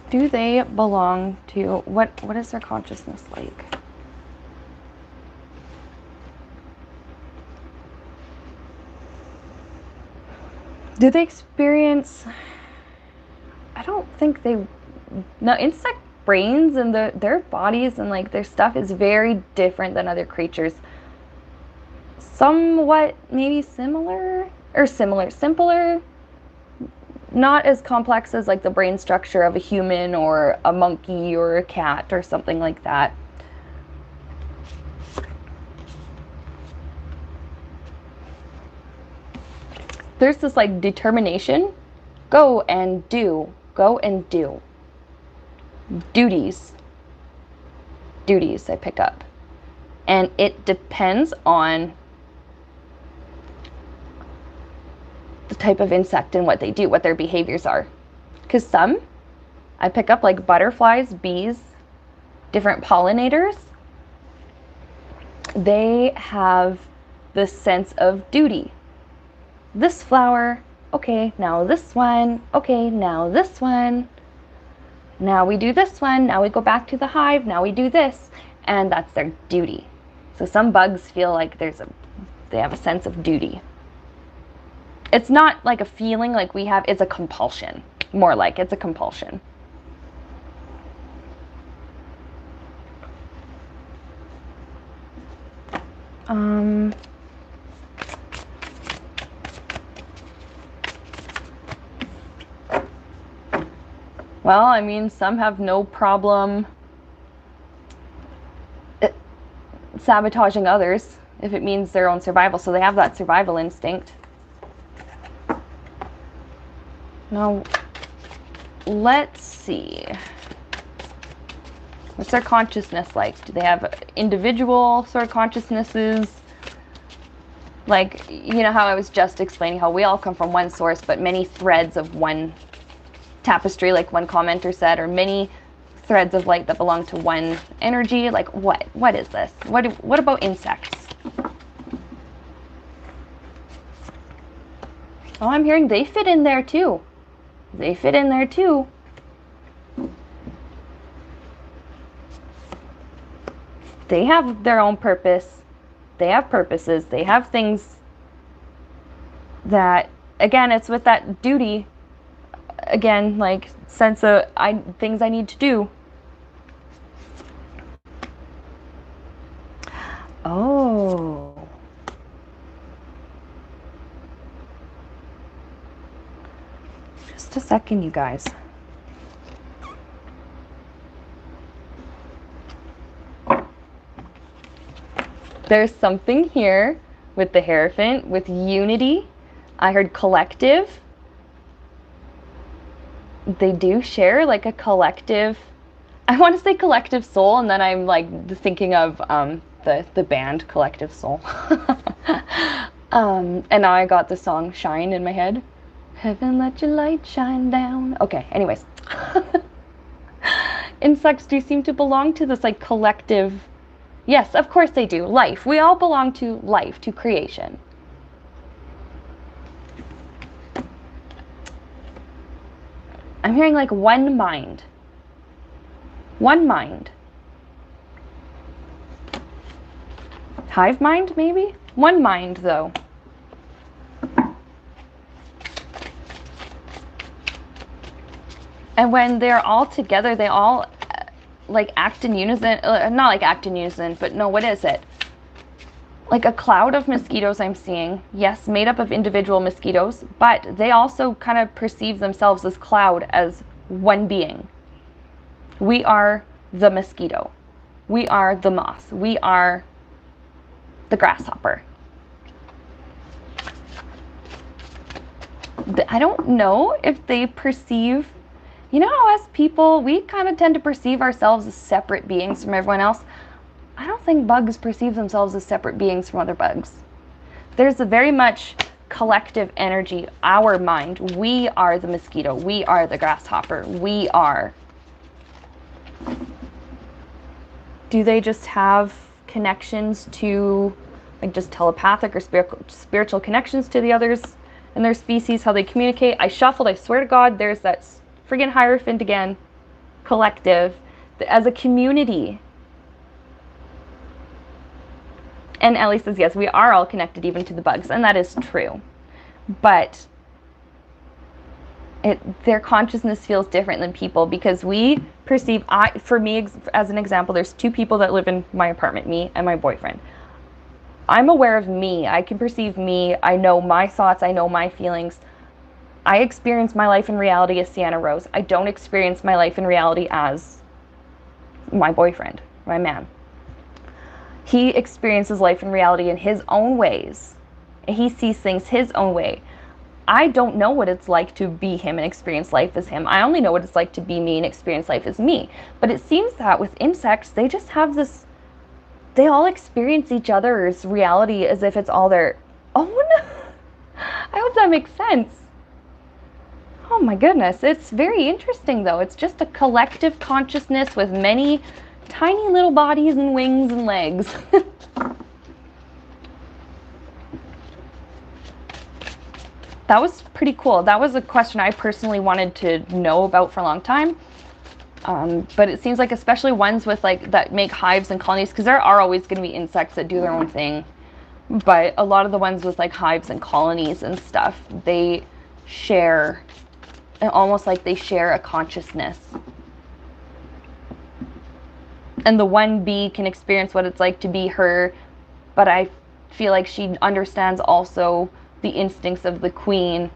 Do they belong to, what is their consciousness like? Do they experience, I don't think they, no, insect brains and their bodies and like their stuff is very different than other creatures. Somewhat maybe simpler, not as complex as like the brain structure of a human or a monkey or a cat or something like that. There's this like determination, go and do, duties I pick up, and it depends on the type of insect and what they do, what their behaviors are. Because some I pick up, like butterflies, bees, different pollinators, they have this sense of duty. This flower, okay, now this one, okay, now this one, now we do this one, now we go back to the hive, now we do this, and that's their duty. So some bugs feel like they have a sense of duty. It's not like a feeling like we have, it's a compulsion. More like it's a compulsion. Well, I mean, some have no problem sabotaging others if it means their own survival, so they have that survival instinct. Now, let's see. What's their consciousness like? Do they have individual sort of consciousnesses? Like, you know how I was just explaining how we all come from one source, but many threads of one tapestry, like one commenter said, or many threads of light that belong to one energy. Like, what is this? What about insects? Oh, I'm hearing they fit in there too. They fit in there too. They have their own purpose. They have purposes. They have things that, again, it's with that duty. Again, like sense of things I need to do. Oh. Just a second, you guys. There's something here with the Hierophant, with unity. I heard collective. They do share like a collective I want to say Collective Soul, and then I'm like thinking of the band Collective Soul. And now I got the song Shine in my head. Heaven, let your light shine down. Okay, anyways. Insects do seem to belong to this like collective. Yes, of course they do. Life. We all belong to life, to creation. I'm hearing like one mind. One mind. Hive mind, maybe? One mind, though. And when they're all together, they all like act in unison. Not like act in unison, but no, what is it? Like a cloud of mosquitoes I'm seeing. Yes, made up of individual mosquitoes, but they also kind of perceive themselves as cloud, as one being. We are the mosquito. We are the moth. We are the grasshopper. I don't know if they perceive, you know how us people, we kind of tend to perceive ourselves as separate beings from everyone else. I don't think bugs perceive themselves as separate beings from other bugs. There's a very much collective energy, our mind. We are the mosquito. We are the grasshopper. We are. Do they just have connections to, like just telepathic or spiritual connections to the others in their species, how they communicate? I shuffled, I swear to God, there's that friggin' Hierophant again. Collective. As a community. And Ellie says, yes, we are all connected even to the bugs, and that is true. But their consciousness feels different than people because we perceive, for me, as an example, there's two people that live in my apartment, me and my boyfriend. I'm aware of me. I can perceive me. I know my thoughts. I know my feelings. I experience my life in reality as Sienna Rose. I don't experience my life in reality as my boyfriend, my man. He experiences life in reality in his own ways. He sees things his own way. I don't know what it's like to be him and experience life as him. I only know what it's like to be me and experience life as me. But it seems that with insects, they just have this, they all experience each other's reality as if it's all their own. I hope that makes sense. Oh my goodness, it's very interesting though. It's just a collective consciousness with many tiny little bodies and wings and legs. That was pretty cool. That was a question I personally wanted to know about for a long time. But it seems like especially ones with like that make hives and colonies, because there are always going to be insects that do their own thing. But a lot of the ones with like hives and colonies and stuff, they share, almost like they share a consciousness. And the one bee can experience what it's like to be her, but I feel like she understands also the instincts of the queen.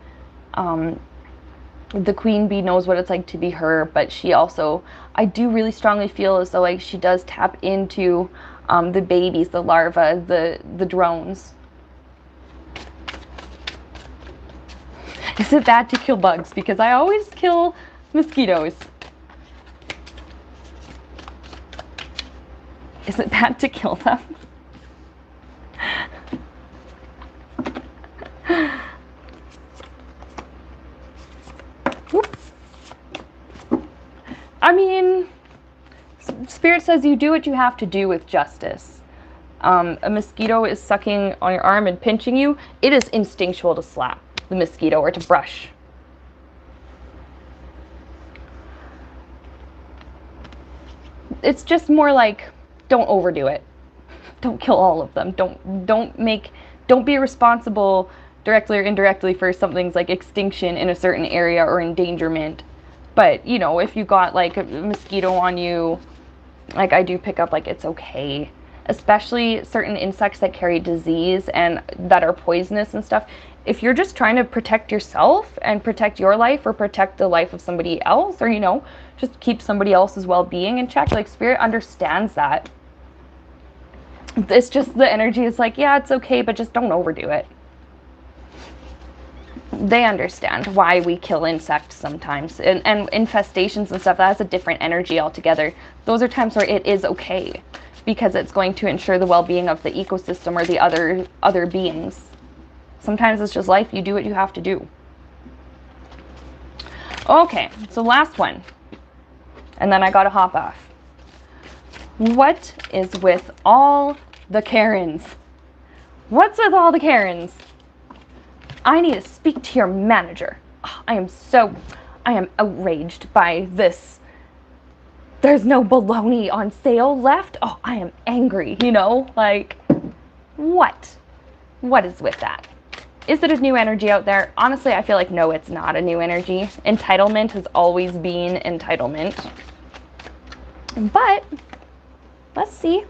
The queen bee knows what it's like to be her, but she also, I do really strongly feel as though like she does tap into the babies, the larvae, the drones. Is it bad to kill bugs? Because I always kill mosquitoes. Is it bad to kill them? I mean, Spirit says you do what you have to do with justice. A mosquito is sucking on your arm and pinching you. It is instinctual to slap the mosquito or to brush. It's just more like, don't overdo it. Don't kill all of them. Don't be responsible directly or indirectly for something's like extinction in a certain area or endangerment. But, you know, if you got like a mosquito on you, like I do pick up, like it's okay. Especially certain insects that carry disease and that are poisonous and stuff. If you're just trying to protect yourself and protect your life or protect the life of somebody else, or, you know, just keep somebody else's well-being in check, like Spirit understands that. It's just the energy is like, yeah, it's okay, but just don't overdo it. they understand why we kill insects sometimes, and infestations and stuff. That's a different energy altogether. Those are times where it is okay, because it's going to ensure the well-being of the ecosystem or the other beings. Sometimes it's just life. You do what you have to do. Okay, so last one, and then I gotta hop off. What is with all the Karens? What's with all the Karens? I need to speak to your manager. I am outraged by this. There's no bologna on sale left. Oh, I am angry, you know? Like, what? What is with that? Is it a new energy out there? Honestly, I feel like no, it's not a new energy. Entitlement has always been entitlement. But, let's see.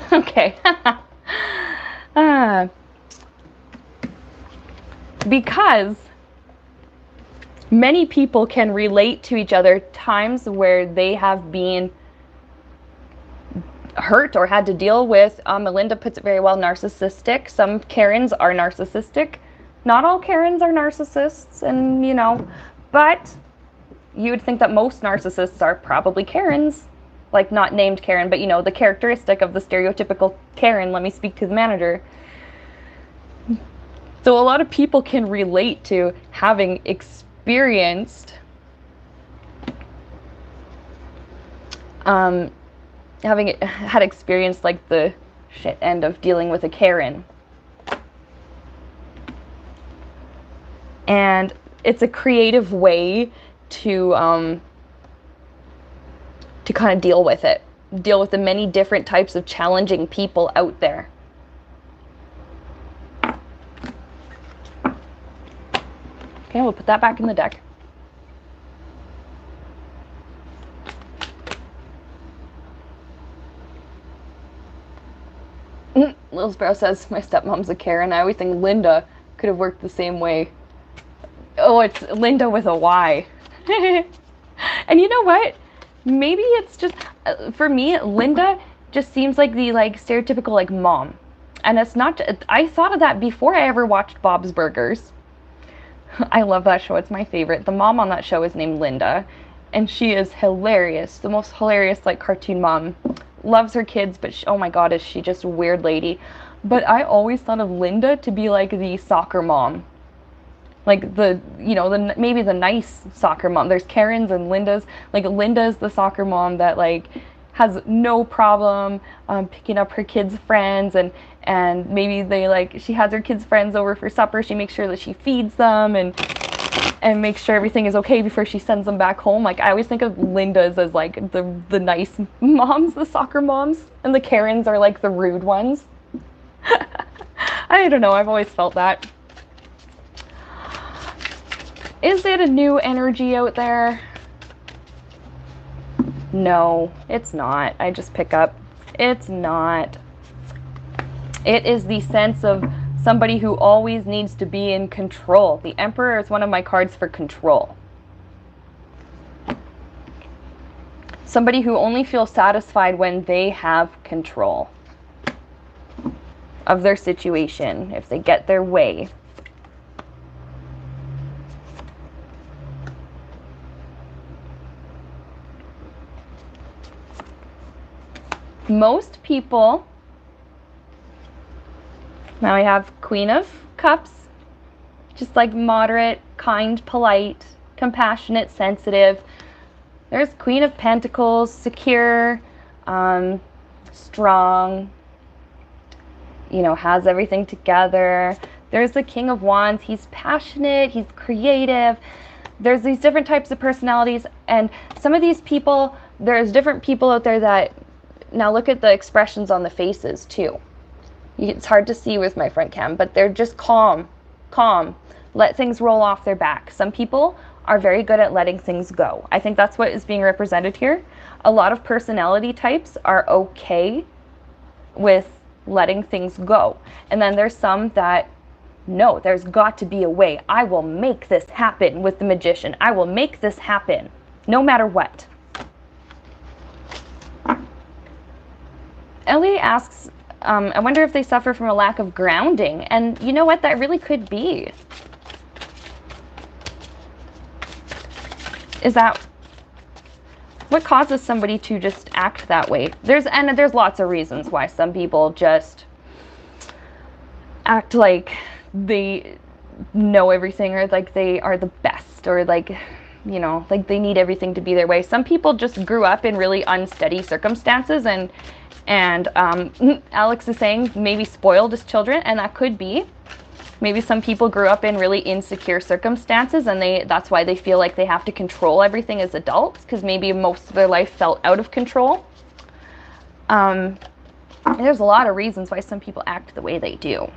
Okay. Because many people can relate to each other times where they have been hurt or had to deal with, Melinda puts it very well, narcissistic. Some Karens are narcissistic. Not all Karens are narcissists, and you know, but you would think that most narcissists are probably Karens. Like, not named Karen, but you know, the characteristic of the stereotypical Karen. Let me speak to the manager. So a lot of people can relate to having experienced had experienced like the shit end of dealing with a Karen. And it's a creative way to kind of deal with it. Deal with the many different types of challenging people out there. Okay, we'll put that back in the deck. Little Sparrow says, my stepmom's a Karen. I always think Linda could have worked the same way. Oh, it's Linda with a Y. And you know what? Maybe it's just, for me, Linda just seems like the stereotypical mom. And it's not, I thought of that before I ever watched Bob's Burgers. I love that show. It's my favorite. The mom on that show is named Linda. And she is hilarious. The most hilarious cartoon mom. Loves her kids, but oh my god, is she just a weird lady. But I always thought of Linda to be like the soccer mom. Like maybe the nice soccer mom. There's Karens and Lindas. Like Linda's the soccer mom that has no problem picking up her kids' friends, and maybe she has her kids' friends over for supper. She makes sure that she feeds them and makes sure everything is okay before she sends them back home. I always think of Linda's as the nice moms, the soccer moms, and the Karens are the rude ones. I don't know, I've always felt that. Is it a new energy out there? No, it's not. I just pick up. It's not. It is the sense of somebody who always needs to be in control. The Emperor is one of my cards for control. Somebody who only feels satisfied when they have control of their situation, if they get their way. Most people, now we have Queen of Cups, just moderate, kind, polite, compassionate, sensitive. There's Queen of Pentacles, secure, strong, has everything together. There's the King of Wands. He's passionate, he's creative. There's these different types of personalities, and some of these people, there's different people out there that, now look at the expressions on the faces too. It's hard to see with my front cam, but they're just calm, let things roll off their back. Some people are very good at letting things go. I think that's what is being represented here. A lot of personality types are okay with letting things go. And then there's some that, no, there's got to be a way. I will make this happen with the magician. I will make this happen no matter what. Ellie asks, I wonder if they suffer from a lack of grounding. And you know what? That really could be. Is that what causes somebody to just act that way? There's lots of reasons why some people just act like they know everything, or like they are the best, or like, you know, like they need everything to be their way. Some people just grew up in really unsteady circumstances, and Alex is saying maybe spoiled as children, and that could be. Maybe some people grew up in really insecure circumstances, and that's why they feel like they have to control everything as adults, because maybe most of their life felt out of control. There's a lot of reasons why some people act the way they do.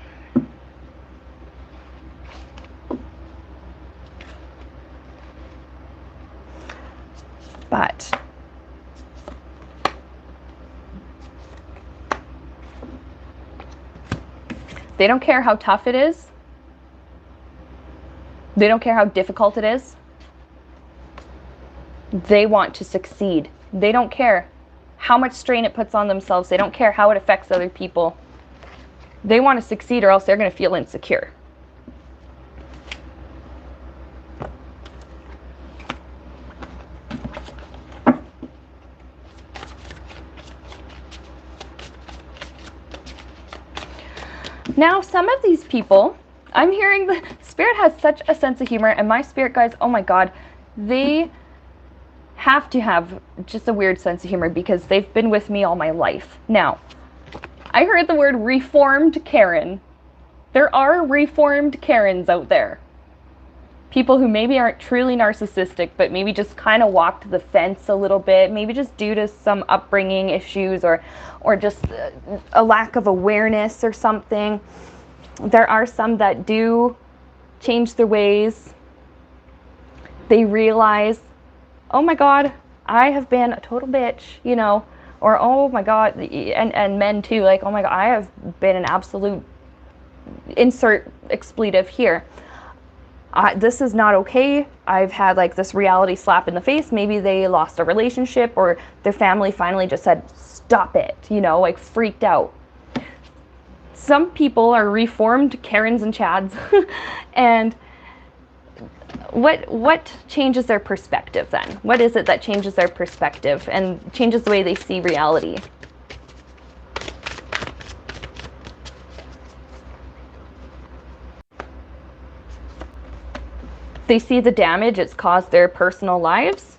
But they don't care how tough it is. They don't care how difficult it is. They want to succeed. They don't care how much strain it puts on themselves. They don't care how it affects other people. They want to succeed, or else they're going to feel insecure. Now, some of these people, I'm hearing the spirit has such a sense of humor, and my spirit guides, oh my God, they have to have just a weird sense of humor because they've been with me all my life. Now, I heard the word reformed Karen. There are reformed Karens out there. People who maybe aren't truly narcissistic, but maybe just kind of walked the fence a little bit, maybe just due to some upbringing issues or just a lack of awareness or something. There are some that do change their ways. They realize, oh my God, I have been a total bitch, you know, or oh my God, and men too, like, oh my God, I have been an absolute, insert expletive here. This is not okay. I've had like this reality slap in the face. Maybe they lost a relationship, or their family finally just said, stop it, you know, like freaked out. Some people are reformed Karens and Chads. And what changes their perspective then? What is it that changes their perspective and changes the way they see reality? They see the damage it's caused their personal lives.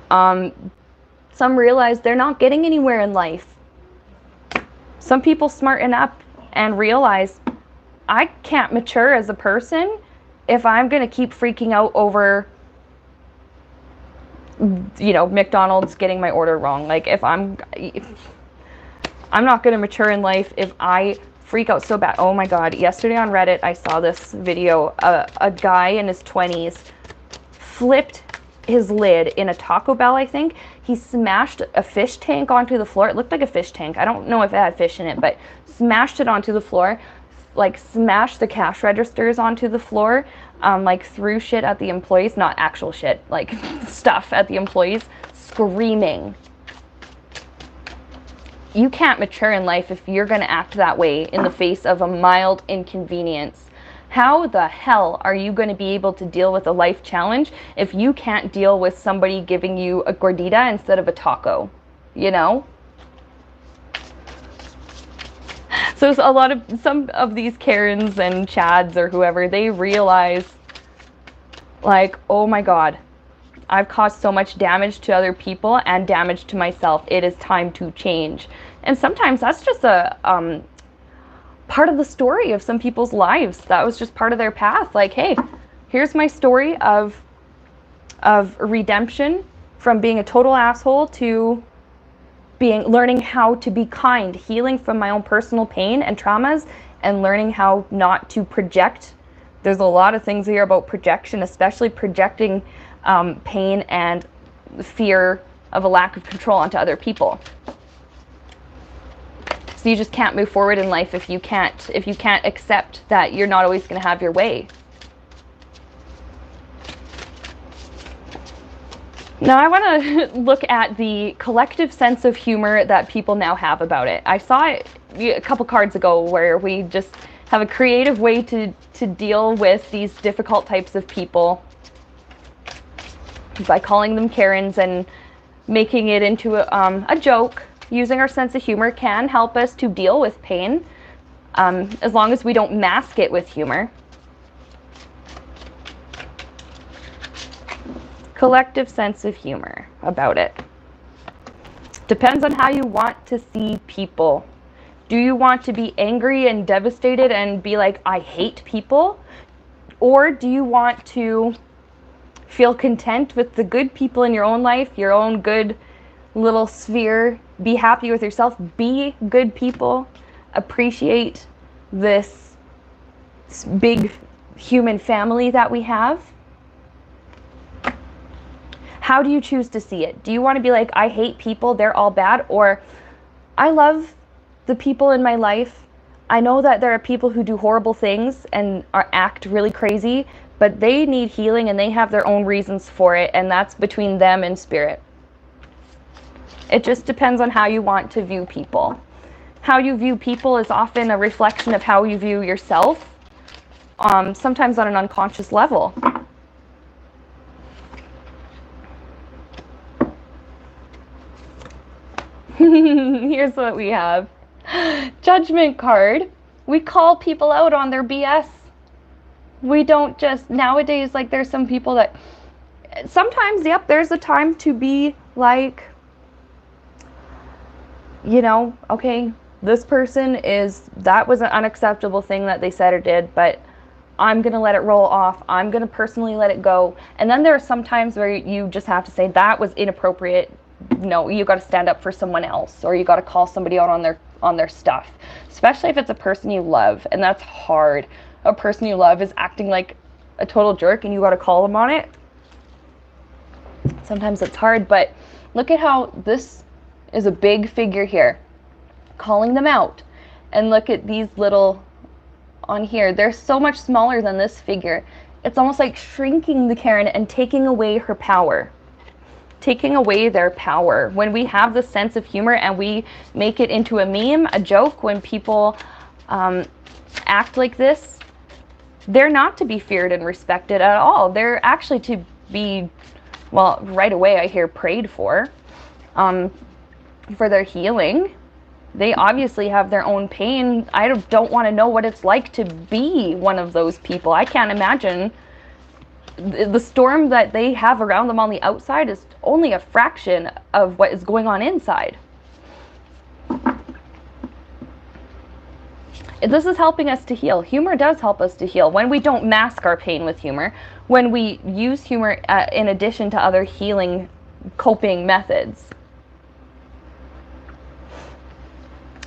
Some realize they're not getting anywhere in life. Some people smarten up and realize, I can't mature as a person if I'm going to keep freaking out over, you know, McDonald's getting my order wrong. Like, if I'm not going to mature in life if I freak out so bad. Oh my God, yesterday on Reddit I saw this video. A guy in his 20s flipped his lid in a Taco Bell, I think. He smashed a fish tank onto the floor. It looked like a fish tank. I don't know if it had fish in it, but smashed it onto the floor, like smashed the cash registers onto the floor, like threw shit at the employees, not actual shit, like stuff at the employees, screaming. You can't mature in life if you're going to act that way in the face of a mild inconvenience. How the hell are you going to be able to deal with a life challenge if you can't deal with somebody giving you a gordita instead of a taco? You know? So some of these Karens and Chads or whoever, they realize, like, oh my God, I've caused so much damage to other people and damage to myself. It is time to change. And sometimes that's just a part of the story of some people's lives. That was just part of their path. Like, hey, here's my story of redemption from being a total asshole to learning how to be kind, healing from my own personal pain and traumas, and learning how not to project. There's a lot of things here about projection, especially projecting pain and fear of a lack of control onto other people. So you just can't move forward in life if you can't accept that you're not always going to have your way. Now I want to look at the collective sense of humor that people now have about it. I saw it a couple cards ago where we just have a creative way to deal with these difficult types of people by calling them Karens and making it into a joke. Using our sense of humor can help us to deal with pain, as long as we don't mask it with humor. Collective sense of humor about it. Depends on how you want to see people. Do you want to be angry and devastated and be like, I hate people? Or do you want to feel content with the good people in your own life, your own good little sphere? Be happy with yourself. Be good people. Appreciate this big human family that we have. How do you choose to see it? Do you want to be like, I hate people, they're all bad? Or, I love the people in my life. I know that there are people who do horrible things and act really crazy, but they need healing and they have their own reasons for it, and that's between them and spirit. It just depends on how you want to view people. How you view people is often a reflection of how you view yourself, sometimes on an unconscious level. Here's what we have. Judgment card. We call people out on their BS. We don't just, nowadays, like there's some people that, sometimes, yep, there's a time to be like, you know, okay, this person that was an unacceptable thing that they said or did, but I'm going to let it roll off. I'm going to personally let it go. And then there are some times where you just have to say, that was inappropriate. No, you got to stand up for someone else, or you got to call somebody out on their stuff, especially if it's a person you love, and that's hard. A person you love is acting like a total jerk and you got to call them on it. Sometimes it's hard, but look at how this is a big figure here, calling them out. And look at these little on here. They're so much smaller than this figure. It's almost like shrinking the Karen and taking away her power. Taking away their power. When we have the sense of humor and we make it into a meme, a joke, when people act like this, they're not to be feared and respected at all. They're actually to be, well, right away I hear prayed for their healing. They obviously have their own pain. I don't want to know what it's like to be one of those people. I can't imagine. The storm that they have around them on the outside is only a fraction of what is going on inside. This is helping us to heal. Humor does help us to heal when we don't mask our pain with humor, when we use humor in addition to other healing, coping methods.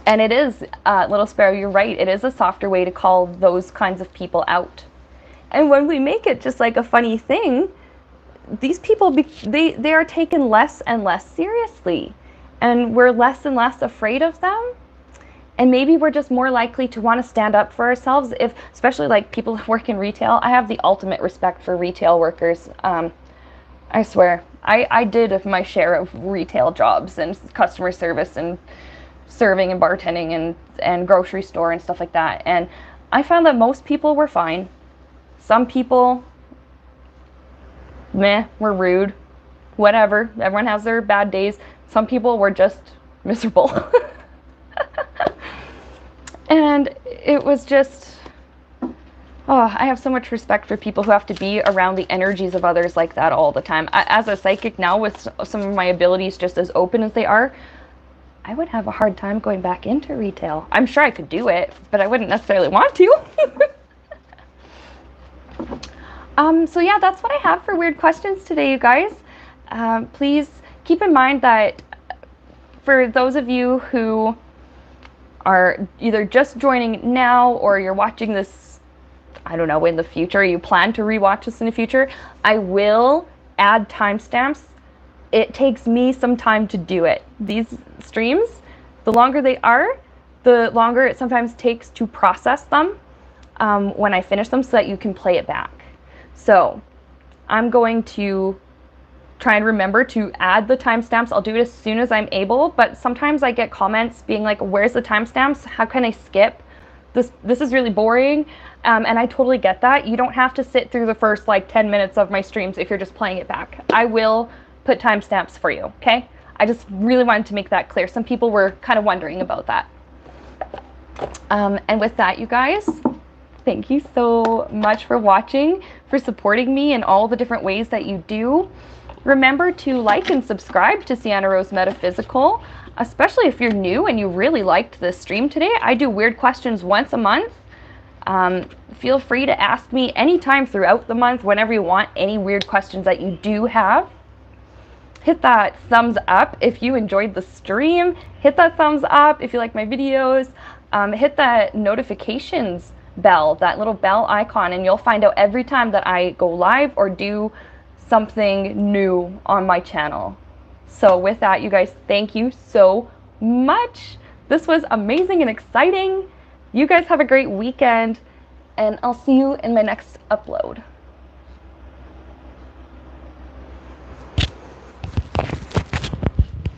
And it is, Little Sparrow, you're right, it is a softer way to call those kinds of people out. And when we make it just like a funny thing, these people, they are taken less and less seriously. And we're less and less afraid of them. And maybe we're just more likely to want to stand up for ourselves, especially like people who work in retail. I have the ultimate respect for retail workers. I swear, I did my share of retail jobs and customer service and serving and bartending and grocery store and stuff like that. And I found that most people were fine. Some people, meh, were rude, whatever. Everyone has their bad days. Some people were just miserable. And it was just, I have so much respect for people who have to be around the energies of others like that all the time. As a psychic now, with some of my abilities just as open as they are, I would have a hard time going back into retail. I'm sure I could do it, but I wouldn't necessarily want to. So yeah, that's what I have for weird questions today, you guys. Please keep in mind that for those of you who are either just joining now or you're watching this, I don't know, in the future, you plan to rewatch this in the future, I will add timestamps. It takes me some time to do it. These streams, the longer they are, the longer it sometimes takes to process them when I finish them, so that you can play it back. So I'm going to try and remember to add the timestamps. I'll do it as soon as I'm able, but sometimes I get comments being like, where's the timestamps? How can I skip? This is really boring. And I totally get that. You don't have to sit through the first like 10 minutes of my streams if you're just playing it back. I will put timestamps for you, okay? I just really wanted to make that clear. Some people were kind of wondering about that. And with that, you guys, thank you so much for watching, for supporting me in all the different ways that you do. Remember to like and subscribe to Sienna Rose Metaphysical, especially if you're new and you really liked this stream today. I do weird questions once a month. Feel free to ask me anytime throughout the month, whenever you want, any weird questions that you do have. Hit that thumbs up if you enjoyed the stream. Hit that thumbs up if you like my videos. Hit that notifications bell, that little bell icon, and you'll find out every time that I go live or do something new on my channel. So with that, you guys, thank you so much. This was amazing and exciting. You guys have a great weekend, and I'll see you in my next upload.